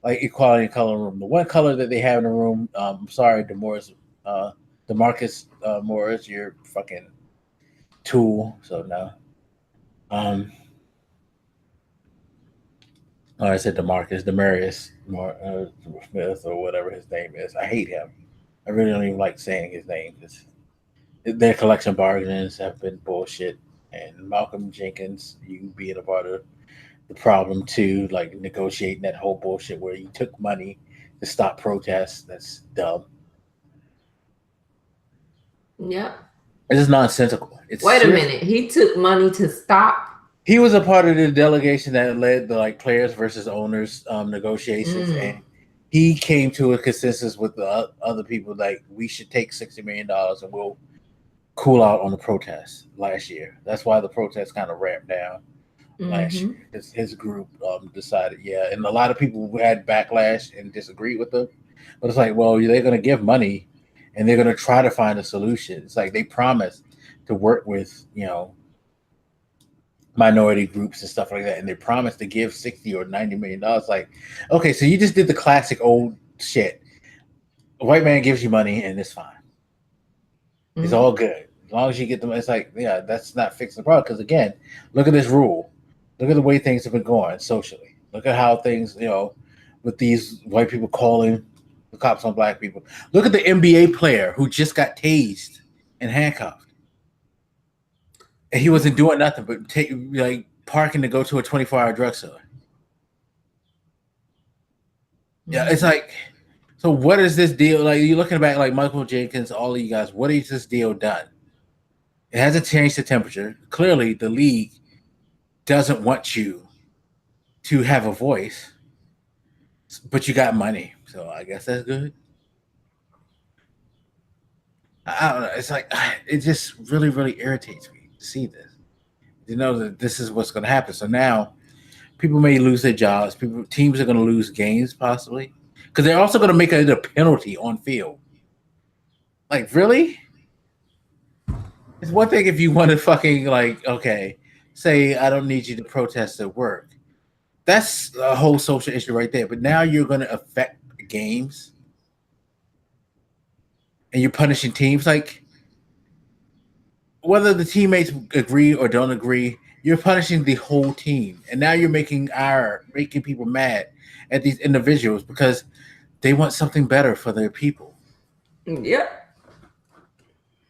like equality in color room. The one color that they have in the room, I'm sorry, DeMarcus Morris, you're fucking tool. So no. I said Demarius Smith or whatever his name is. I hate him. I really don't even like saying his name because their collection bargains have been bullshit. And Malcolm Jenkins, you being a part of the problem too, like negotiating that whole bullshit where you took money to stop protests. That's dumb. Yeah. It's just nonsensical. Wait a minute. He took money to stop. He was a part of the delegation that led the like players versus owners negotiations, and he came to a consensus with the other people like we should take $60 million and we'll cool out on the protests last year. That's why the protests kind of ramped down last year. His group decided, and a lot of people who had backlash and disagreed with them. But it's like, well, they're going to give money and they're going to try to find a solution. It's like they promised to work with, minority groups and stuff like that, and they promised to give $60 or $90 million. Like, okay, so you just did the classic old shit. A white man gives you money and it's fine. It's all good. As long as you get them, it's like, that's not fixing the problem. Because again, look at this rule. Look at the way things have been going socially. Look at how things, with these white people calling the cops on black people. Look at the NBA player who just got tased and handcuffed. And he wasn't doing nothing but parking to go to a 24-hour drugstore. Yeah, it's like, so what is this deal? Like, you're looking back like Michael Jenkins, all of you guys, what is this deal done? It hasn't changed the temperature. Clearly, the league doesn't want you to have a voice, but you got money. So I guess that's good. I don't know. It's like, it just really, really irritates me to see this. You know that this is what's going to happen. So now people may lose their jobs. Teams are going to lose games possibly because they're also going to make it a penalty on field. Like, really? It's one thing if you want to fucking say I don't need you to protest at work. That's a whole social issue right there. But now you're going to affect games and you're punishing teams. Like, whether the teammates agree or don't agree, you're punishing the whole team. And now you're making people mad at these individuals because they want something better for their people. Yeah.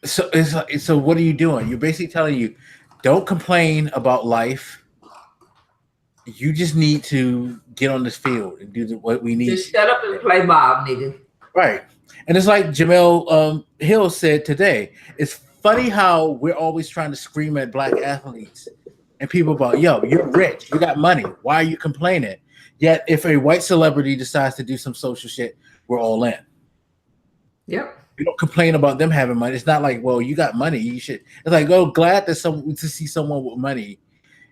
So it's like, so what are you doing? You're basically telling you, don't complain about life. You just need to get on this field and do what we need. Just shut up and play ball, nigga. Right. And it's like Jamel Hill said today. It's funny how we're always trying to scream at black athletes and people about, yo, you're rich, you got money. Why are you complaining? Yet if a white celebrity decides to do some social shit, we're all in. Yep. We don't complain about them having money. It's not like, well, you got money, you should. It's like, oh, glad that to see someone with money,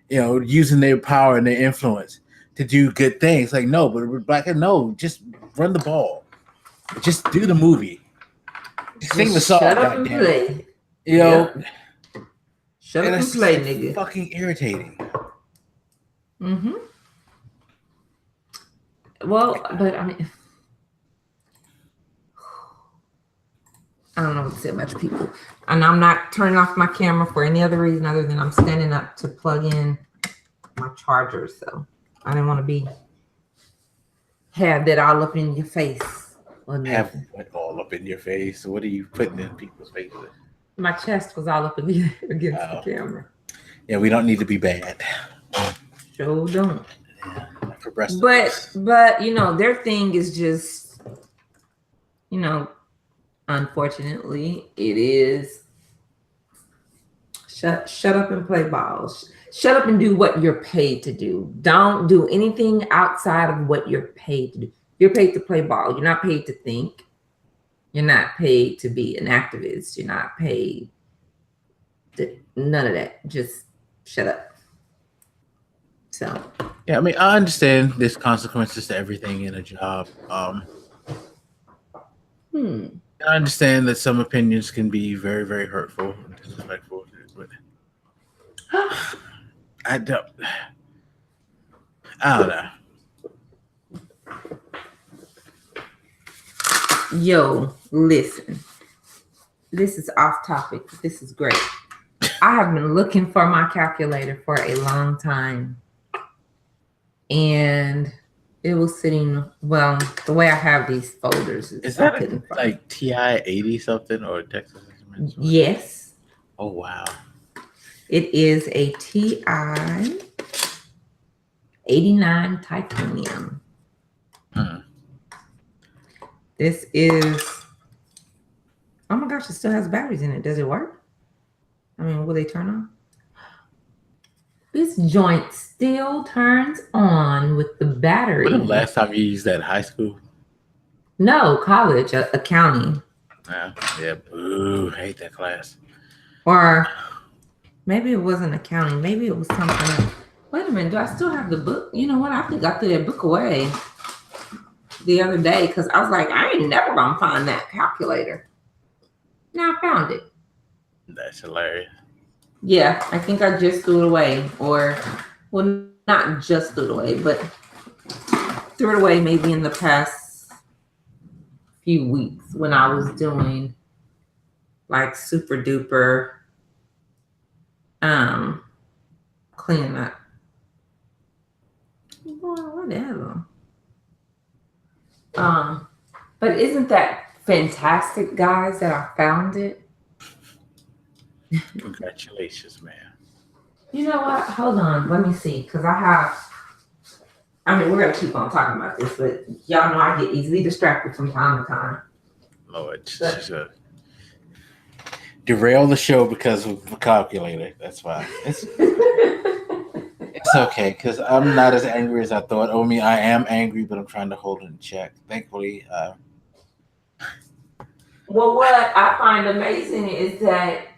using their power and their influence to do good things. Like, no, but with black, no, just run the ball, just do the movie, just sing the song. Shut up and play. Shut up and play, nigga. Fucking irritating. Mm-hmm. Well, but I mean, I don't know what to say about people. And I'm not turning off my camera for any other reason other than I'm standing up to plug in my charger. So I didn't want to have that all up in your face. Have what all up in your face? What are you putting in people's faces? My chest was all up against the camera. Yeah, we don't need to be bad. Sure don't. Yeah, but their thing is just, unfortunately, it is shut up and play balls. Shut up and do what you're paid to do. Don't do anything outside of what you're paid to do. You're paid to play ball. You're not paid to think. You're not paid to be an activist. You're not paid to none of that. Just shut up. So yeah, I mean, I understand there's consequences to everything in a job. I understand that some opinions can be very, very hurtful and disrespectful, but I don't know. Yo, listen. This is off topic. This is great. I have been looking for my calculator for a long time. And it was sitting, well, the way I have these folders. Is that like TI 80 something or Texas Instruments? Yes. Oh, wow. It is a TI 89 titanium. This is, oh my gosh, it still has batteries in it. Does it work? I mean, will they turn on? This joint still turns on with the battery. When was the last time you used that in high school? No, college, accounting. Yeah, boo, hate that class. Or maybe it wasn't accounting. Maybe it was something else. Wait a minute, do I still have the book? You know what? I think I threw that book away the other day because I was like, I ain't never gonna find that calculator. Now I found it. That's hilarious. Yeah, I think I just threw it away, or well, not just threw it away, but threw it away maybe in the past few weeks when I was doing like super duper cleaning up. Whatever. But isn't that fantastic, guys, that I found it? Congratulations, man. You know what? Hold on. Let me see. Because we're going to keep on talking about this, but y'all know I get easily distracted from time to time. Lord, just derail the show because of the calculator. That's fine. It's okay because I'm not as angry as I thought. I mean, I am angry, but I'm trying to hold it in check. Thankfully. Well, what I find amazing is that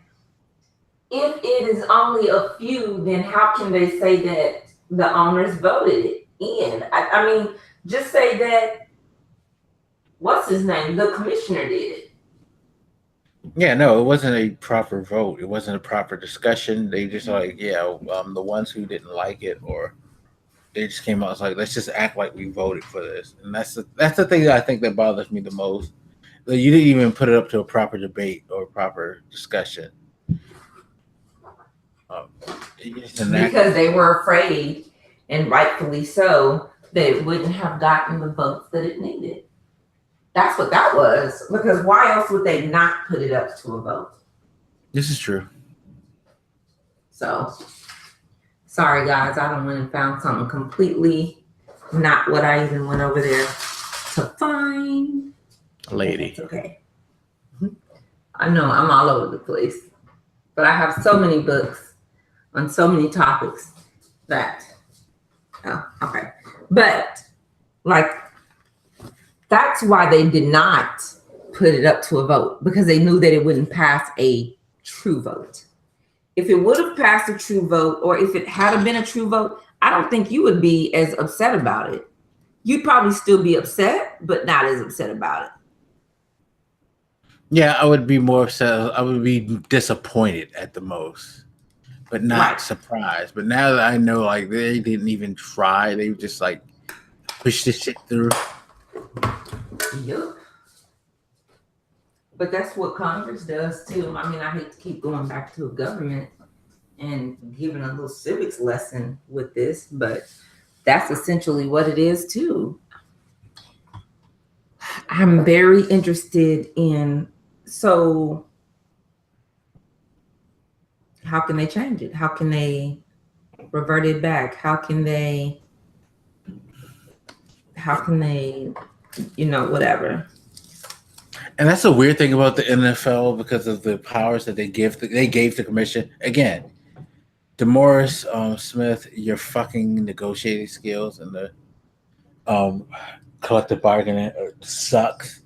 if it is only a few, then how can they say that the owners voted it in? I mean, just say that, what's his name? The commissioner did it. Yeah, no, it wasn't a proper vote. It wasn't a proper discussion. They just the ones who didn't like it, or they just came out and was like, let's just act like we voted for this. And that's the thing that I think that bothers me the most. That you didn't even put it up to a proper debate or a proper discussion. Because they were afraid, and rightfully so, that it wouldn't have gotten the votes that it needed. That's what that was. Because why else would they not put it up to a vote? This is true. So, sorry guys, I done went and found something completely not what I even went over there to find. Lady. It's okay. I know I'm all over the place, but I have so many books on so many topics that, okay. But like, that's why they did not put it up to a vote because they knew that it wouldn't pass a true vote. If it would have passed a true vote, or if it had been a true vote, I don't think you would be as upset about it. You'd probably still be upset, but not as upset about it. Yeah, I would be more upset. I would be disappointed at the most, but not surprised. But now that I know, like, they didn't even try, they just like pushed this shit through. Yep. But that's what Congress does too. I mean, I hate to keep going back to a government and giving a little civics lesson with this, but that's essentially what it is too. I'm very interested in, so how can they change it? How can they revert it back? How can they, whatever. And that's a weird thing about the NFL because of the powers that they gave the commission. Again, DeMaurice Smith, your fucking negotiating skills and the collective bargaining sucks.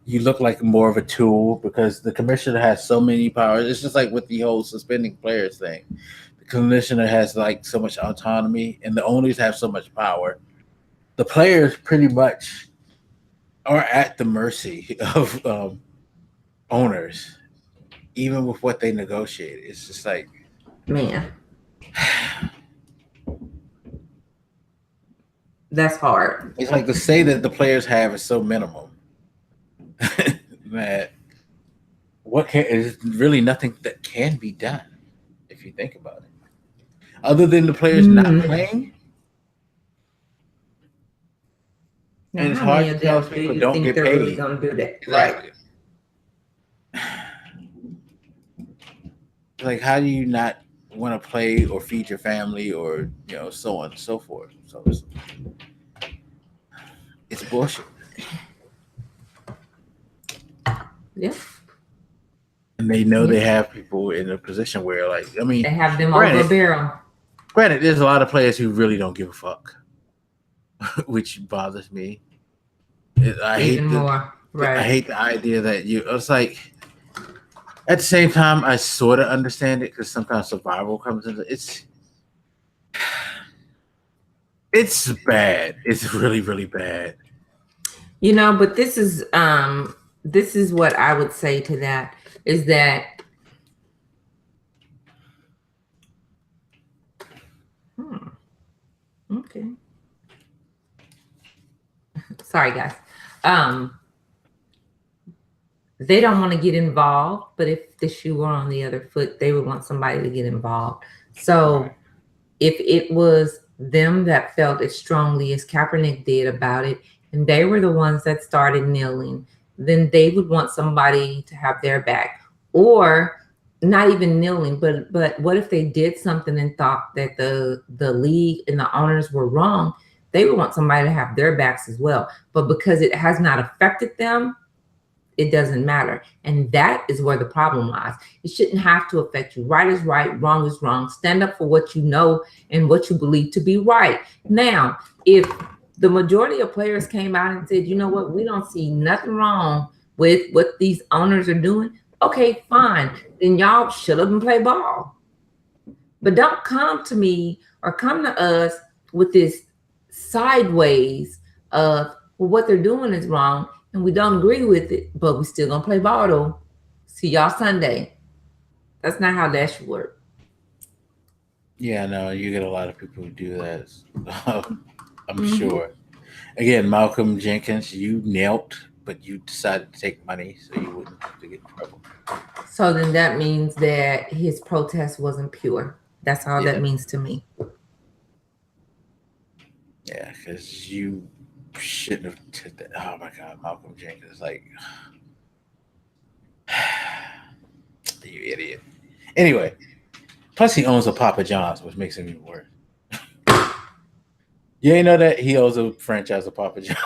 You look like more of a tool because the commissioner has so many powers. It's just like with the whole suspending players thing. The commissioner has like so much autonomy and the owners have so much power. The players pretty much are at the mercy of owners, even with what they negotiate. It's just like, man, that's hard. It's like the say that the players have is so minimum that is really nothing that can be done if you think about it, other than the players not playing. Now, and it's hard to tell people don't get paid. Really gonna do that? Exactly. Right. Like, how do you not want to play or feed your family or so on and so forth? So it's bullshit. Yeah. And they know they have people in a position where, like, I mean, they have them over a barrel. Granted, there's a lot of players who really don't give a fuck. Which bothers me. I hate the idea that it's like, at the same time, I sort of understand it because sometimes survival comes into it's bad. It's really, really bad. But this is what I would say to that is that okay. Sorry, guys. They don't want to get involved, but if the shoe were on the other foot, they would want somebody to get involved. So if it was them that felt as strongly as Kaepernick did about it, and they were the ones that started kneeling, then they would want somebody to have their back. Or not even kneeling, but what if they did something and thought that the league and the owners were wrong? They would want somebody to have their backs as well. But because it has not affected them, it doesn't matter. And that is where the problem lies. It shouldn't have to affect you. Right is right, wrong is wrong. Stand up for what you know and what you believe to be right. Now, if the majority of players came out and said, you know what, we don't see nothing wrong with what these owners are doing, okay, fine. Then y'all shut up and play ball. But don't come to me or come to us with this sideways of, well, what they're doing is wrong and we don't agree with it, but we still gonna play ball though. See y'all Sunday. That's not how that should work. Yeah, no, you get a lot of people who do that. I'm sure. Again, Malcolm Jenkins, you knelt, but you decided to take money so you wouldn't have to get in trouble. So then that means that his protest wasn't pure. That's all that means to me. Yeah, because you shouldn't have took that. Oh my God, Malcolm Jenkins, like, you idiot. Anyway, plus he owns a Papa John's, which makes him even worse. You ain't know that he owns a franchise of Papa John's.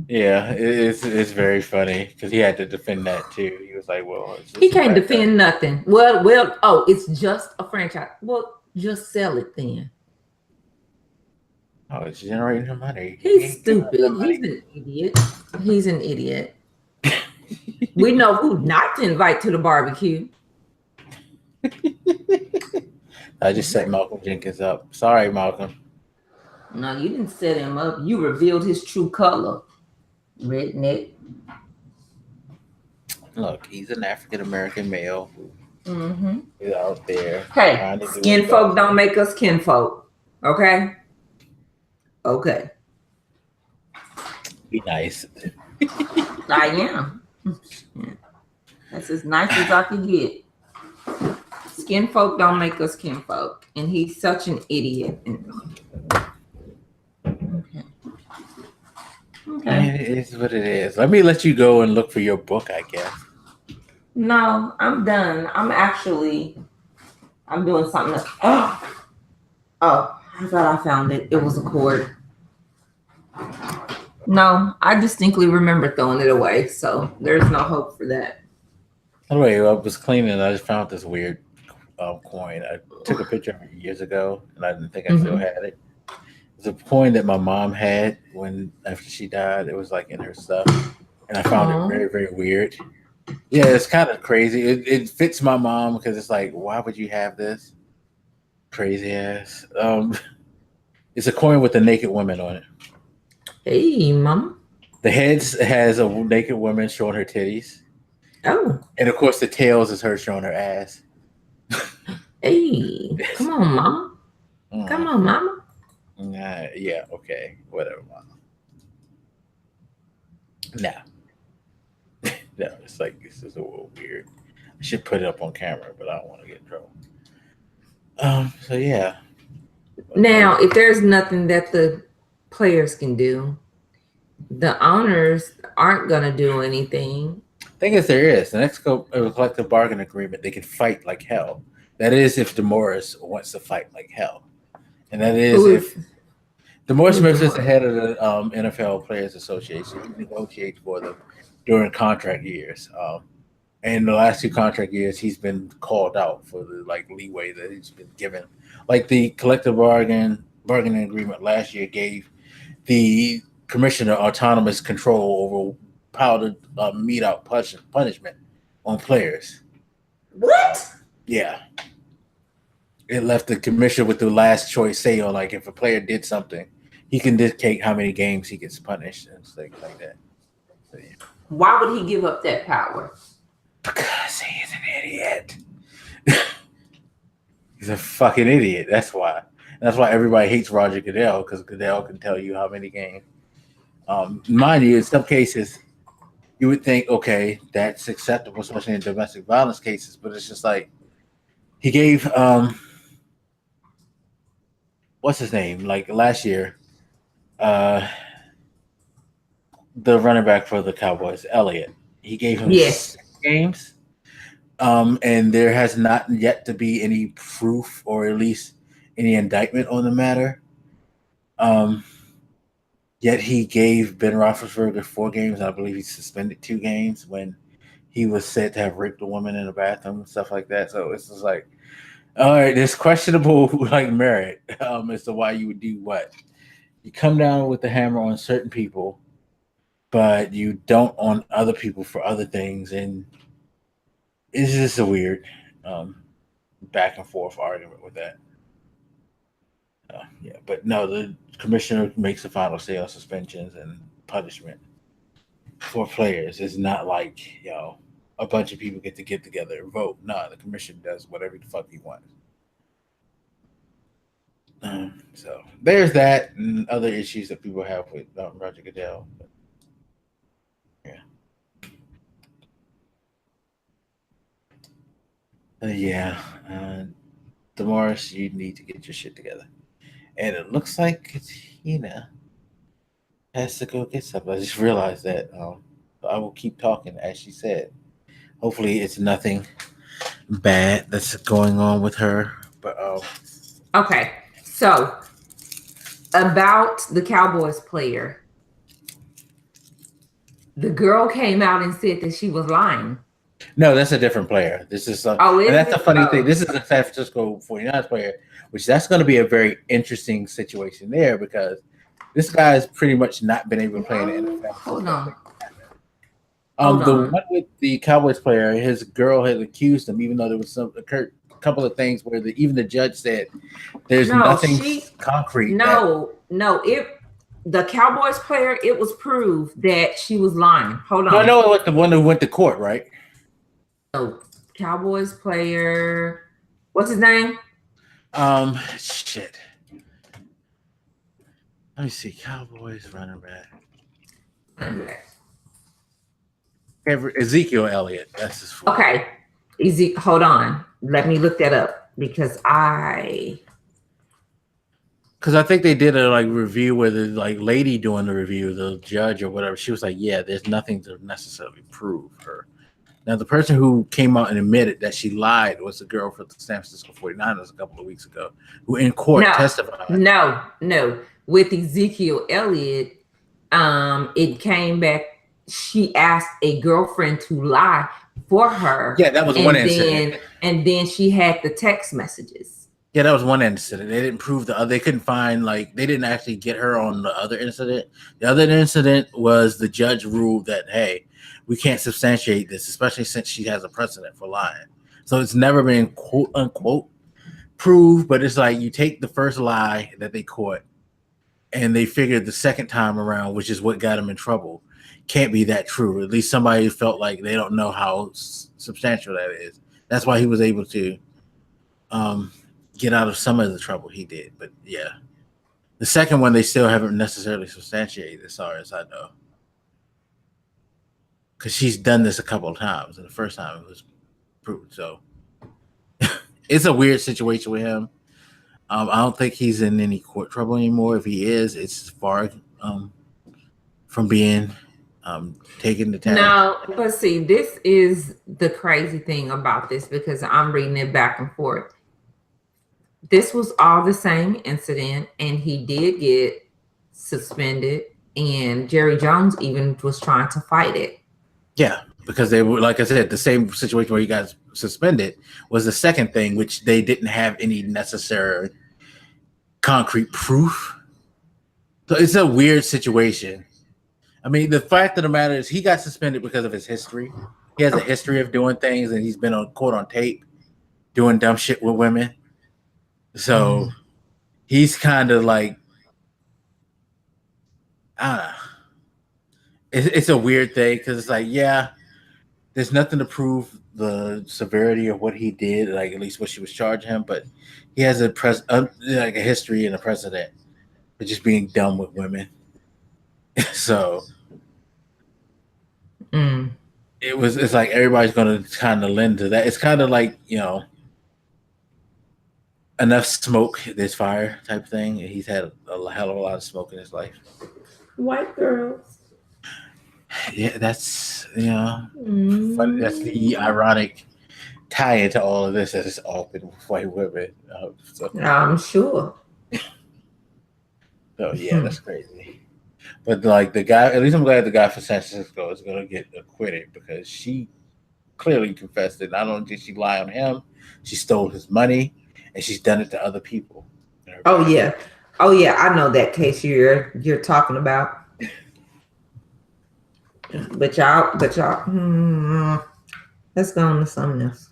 Yeah, it's very funny because he had to defend that too. He was like, "Well, he can't defend nothing." Well, it's just a franchise. Well, just sell it then. Oh, it's generating the money. He's stupid. He's an idiot. He's an idiot. We know who not to invite to the barbecue. I just set Malcolm Jenkins up. Sorry, Malcolm. No, you didn't set him up. You revealed his true color. Redneck. Look, he's an African American male Mm-hmm. who's out there. Hey, skin folk don't make us kinfolk. Okay? Okay. Be nice. I am. That's as nice as I can get. Skin folk don't make us kinfolk. And he's such an idiot. Okay. It is what it is. Let me let you go and look for your book, I guess. No, I'm done. I'm doing something else. Oh, I thought I found it. It was a cord. No, I distinctly remember throwing it away. So there's no hope for that. Anyway, I was cleaning and I just found this weird coin. I took a picture of it years ago and I didn't think I still had it. It's a coin that my mom had after she died. It was like in her stuff. And I found it very, very weird. Yeah, it's kind of crazy. It fits my mom because it's like, why would you have this? Crazy ass. It's a coin with a naked woman on it. Hey, mama. The heads has a naked woman showing her titties. Oh. And of course the tails is her showing her ass. Hey, come on, mama. Come on, mama. Yeah, okay. Whatever, mama. No, it's like this is a little weird. I should put it up on camera, but I don't want to get in trouble. So yeah. Now, if there's nothing that the players can do, the owners aren't gonna do anything. Thing is, there is the next collective bargaining agreement. They can fight like hell. That is, if DeMorris wants to fight like hell, and that is if DeMorris Smith is the head of the NFL Players Association. He negotiates for them during contract years. And the last 2 contract years, he's been called out for the leeway that he's been given. Like the collective bargaining agreement last year gave the commissioner autonomous control over powdered meat out punishment on players. What? Yeah. It left the commissioner with the last choice say on if a player did something, he can dictate how many games he gets punished and things like that. So, yeah. Why would he give up that power? Because he's an idiot. He's a fucking idiot. That's why. That's why everybody hates Roger Goodell, because Goodell can tell you how many games. Mind you, in some cases, you would think, okay, that's acceptable, especially in domestic violence cases, but it's just like he gave what's his name? Last year, the running back for the Cowboys, Elliott. He gave him 6 games. And there has not yet to be any proof or at least any indictment on the matter. Yet he gave Ben Roethlisberger 4 games. And I believe he suspended 2 games when he was said to have raped a woman in a bathroom and stuff like that. So it's just like, all right, there's questionable merit as to why you would do what. You come down with the hammer on certain people, but you don't on other people for other things, and it's just a weird back and forth argument with that. Yeah, but no, the commissioner makes the final say on suspensions and punishment for players. It's not like a bunch of people get together and vote. No, the commission does whatever the fuck he wants. So there's that and other issues that people have with Roger Goodell. But, DeMorris, you need to get your shit together. And it looks like Katina has to go get something. I just realized that. I will keep talking, as she said. Hopefully, it's nothing bad that's going on with her. But okay, so about the Cowboys player, the girl came out and said that she was lying. No, that's a different player. This is and that's the funny thing. This is a San Francisco 49ers player, which that's going to be a very interesting situation there because this guy has pretty much not been able to play in the NFL. Hold on. One with the Cowboys player, his girl had accused him, even though there was a couple of things where even the judge said there's nothing concrete. No, if the Cowboys player, it was proved that she was lying. Hold on. No, it was the one who went to court, right? No, Cowboys player. What's his name? Shit. Let me see. Cowboys running back. Ezekiel Elliott. That's his full. Okay. Hold on. Let me look that up because I think they did a review where the lady doing the review, the judge or whatever, she was like, yeah, there's nothing to necessarily prove her. Now, the person who came out and admitted that she lied was the girl for the San Francisco 49ers a couple of weeks ago, who in court testified. No. With Ezekiel Elliott, it came back. She asked a girlfriend to lie for her. Yeah, that was one incident. And then she had the text messages. Yeah, that was one incident. They didn't prove the other. They couldn't find, they didn't actually get her on the other incident. The other incident was the judge ruled that, hey, we can't substantiate this, especially since she has a precedent for lying. So it's never been quote unquote proved, but it's like you take the first lie that they caught and they figured the second time around, which is what got them in trouble, can't be that true. At least somebody felt like they don't know how substantial that is. That's why he was able to get out of some of the trouble he did. But yeah, the second one, they still haven't necessarily substantiated as far as I know. Because she's done this a couple of times, and the first time it was proved. So it's a weird situation with him. I don't think he's in any court trouble anymore. If he is, it's far from being taken to task. No, but see, this is the crazy thing about this because I'm reading it back and forth. This was all the same incident, and he did get suspended, and Jerry Jones even was trying to fight it. Yeah, because they were, like I said, the same situation where he got suspended was the second thing, which they didn't have any necessary concrete proof. So it's a weird situation. I mean, the fact of the matter is he got suspended because of his history. He has a history of doing things, and he's been on tape doing dumb shit with women. So he's kind of like, I don't know. It's a weird thing because it's like, yeah, there's nothing to prove the severity of what he did, at least what she was charging him, but he has a history and a precedent for just being dumb with women. So it's like everybody's going to kind of lend to that. It's kind of like, enough smoke, there's fire type thing. And he's had a hell of a lot of smoke in his life. White girls. Yeah, that's funny. That's the ironic tie into all of this. That it's all been white women. I'm sure. So yeah, that's crazy. But the guy, at least I'm glad the guy for San Francisco is going to get acquitted because she clearly confessed that not only did she lie on him, she stole his money and she's done it to other people. Oh yeah, I know that case you're talking about. But y'all, let's go on to something else.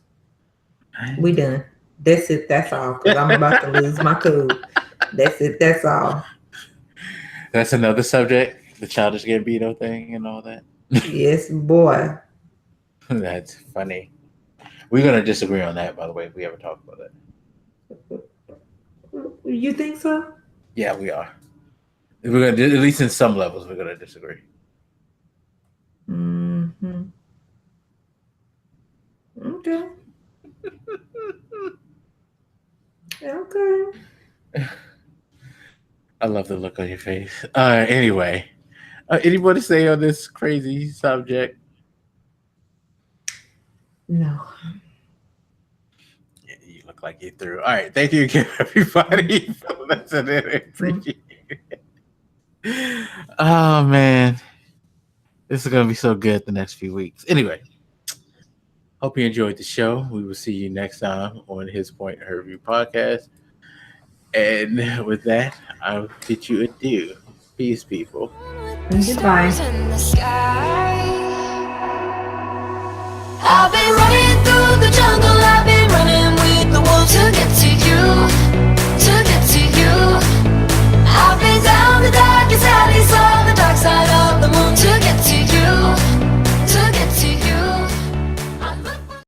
We done. That's it. That's all. Because I'm about to lose my cool. That's it. That's all. That's another subject, the Childish Gambino thing and all that. Yes, boy. That's funny. We're gonna disagree on that, by the way. If we ever talk about that. You think so? Yeah, we are. We're gonna, at least in some levels, we're gonna disagree. Mm-hmm. Okay. Okay. I love the look on your face. Anyway, anybody say on this crazy subject? No. Yeah, you look like you threw. All right, thank you again, everybody, for listening. I appreciate it. Oh man. This is going to be so good the next few weeks. Anyway, Hope you enjoyed the show. We will see you next time on His Point Her View podcast. And with that, I'll bid you adieu. Peace, people. Goodbye. I've been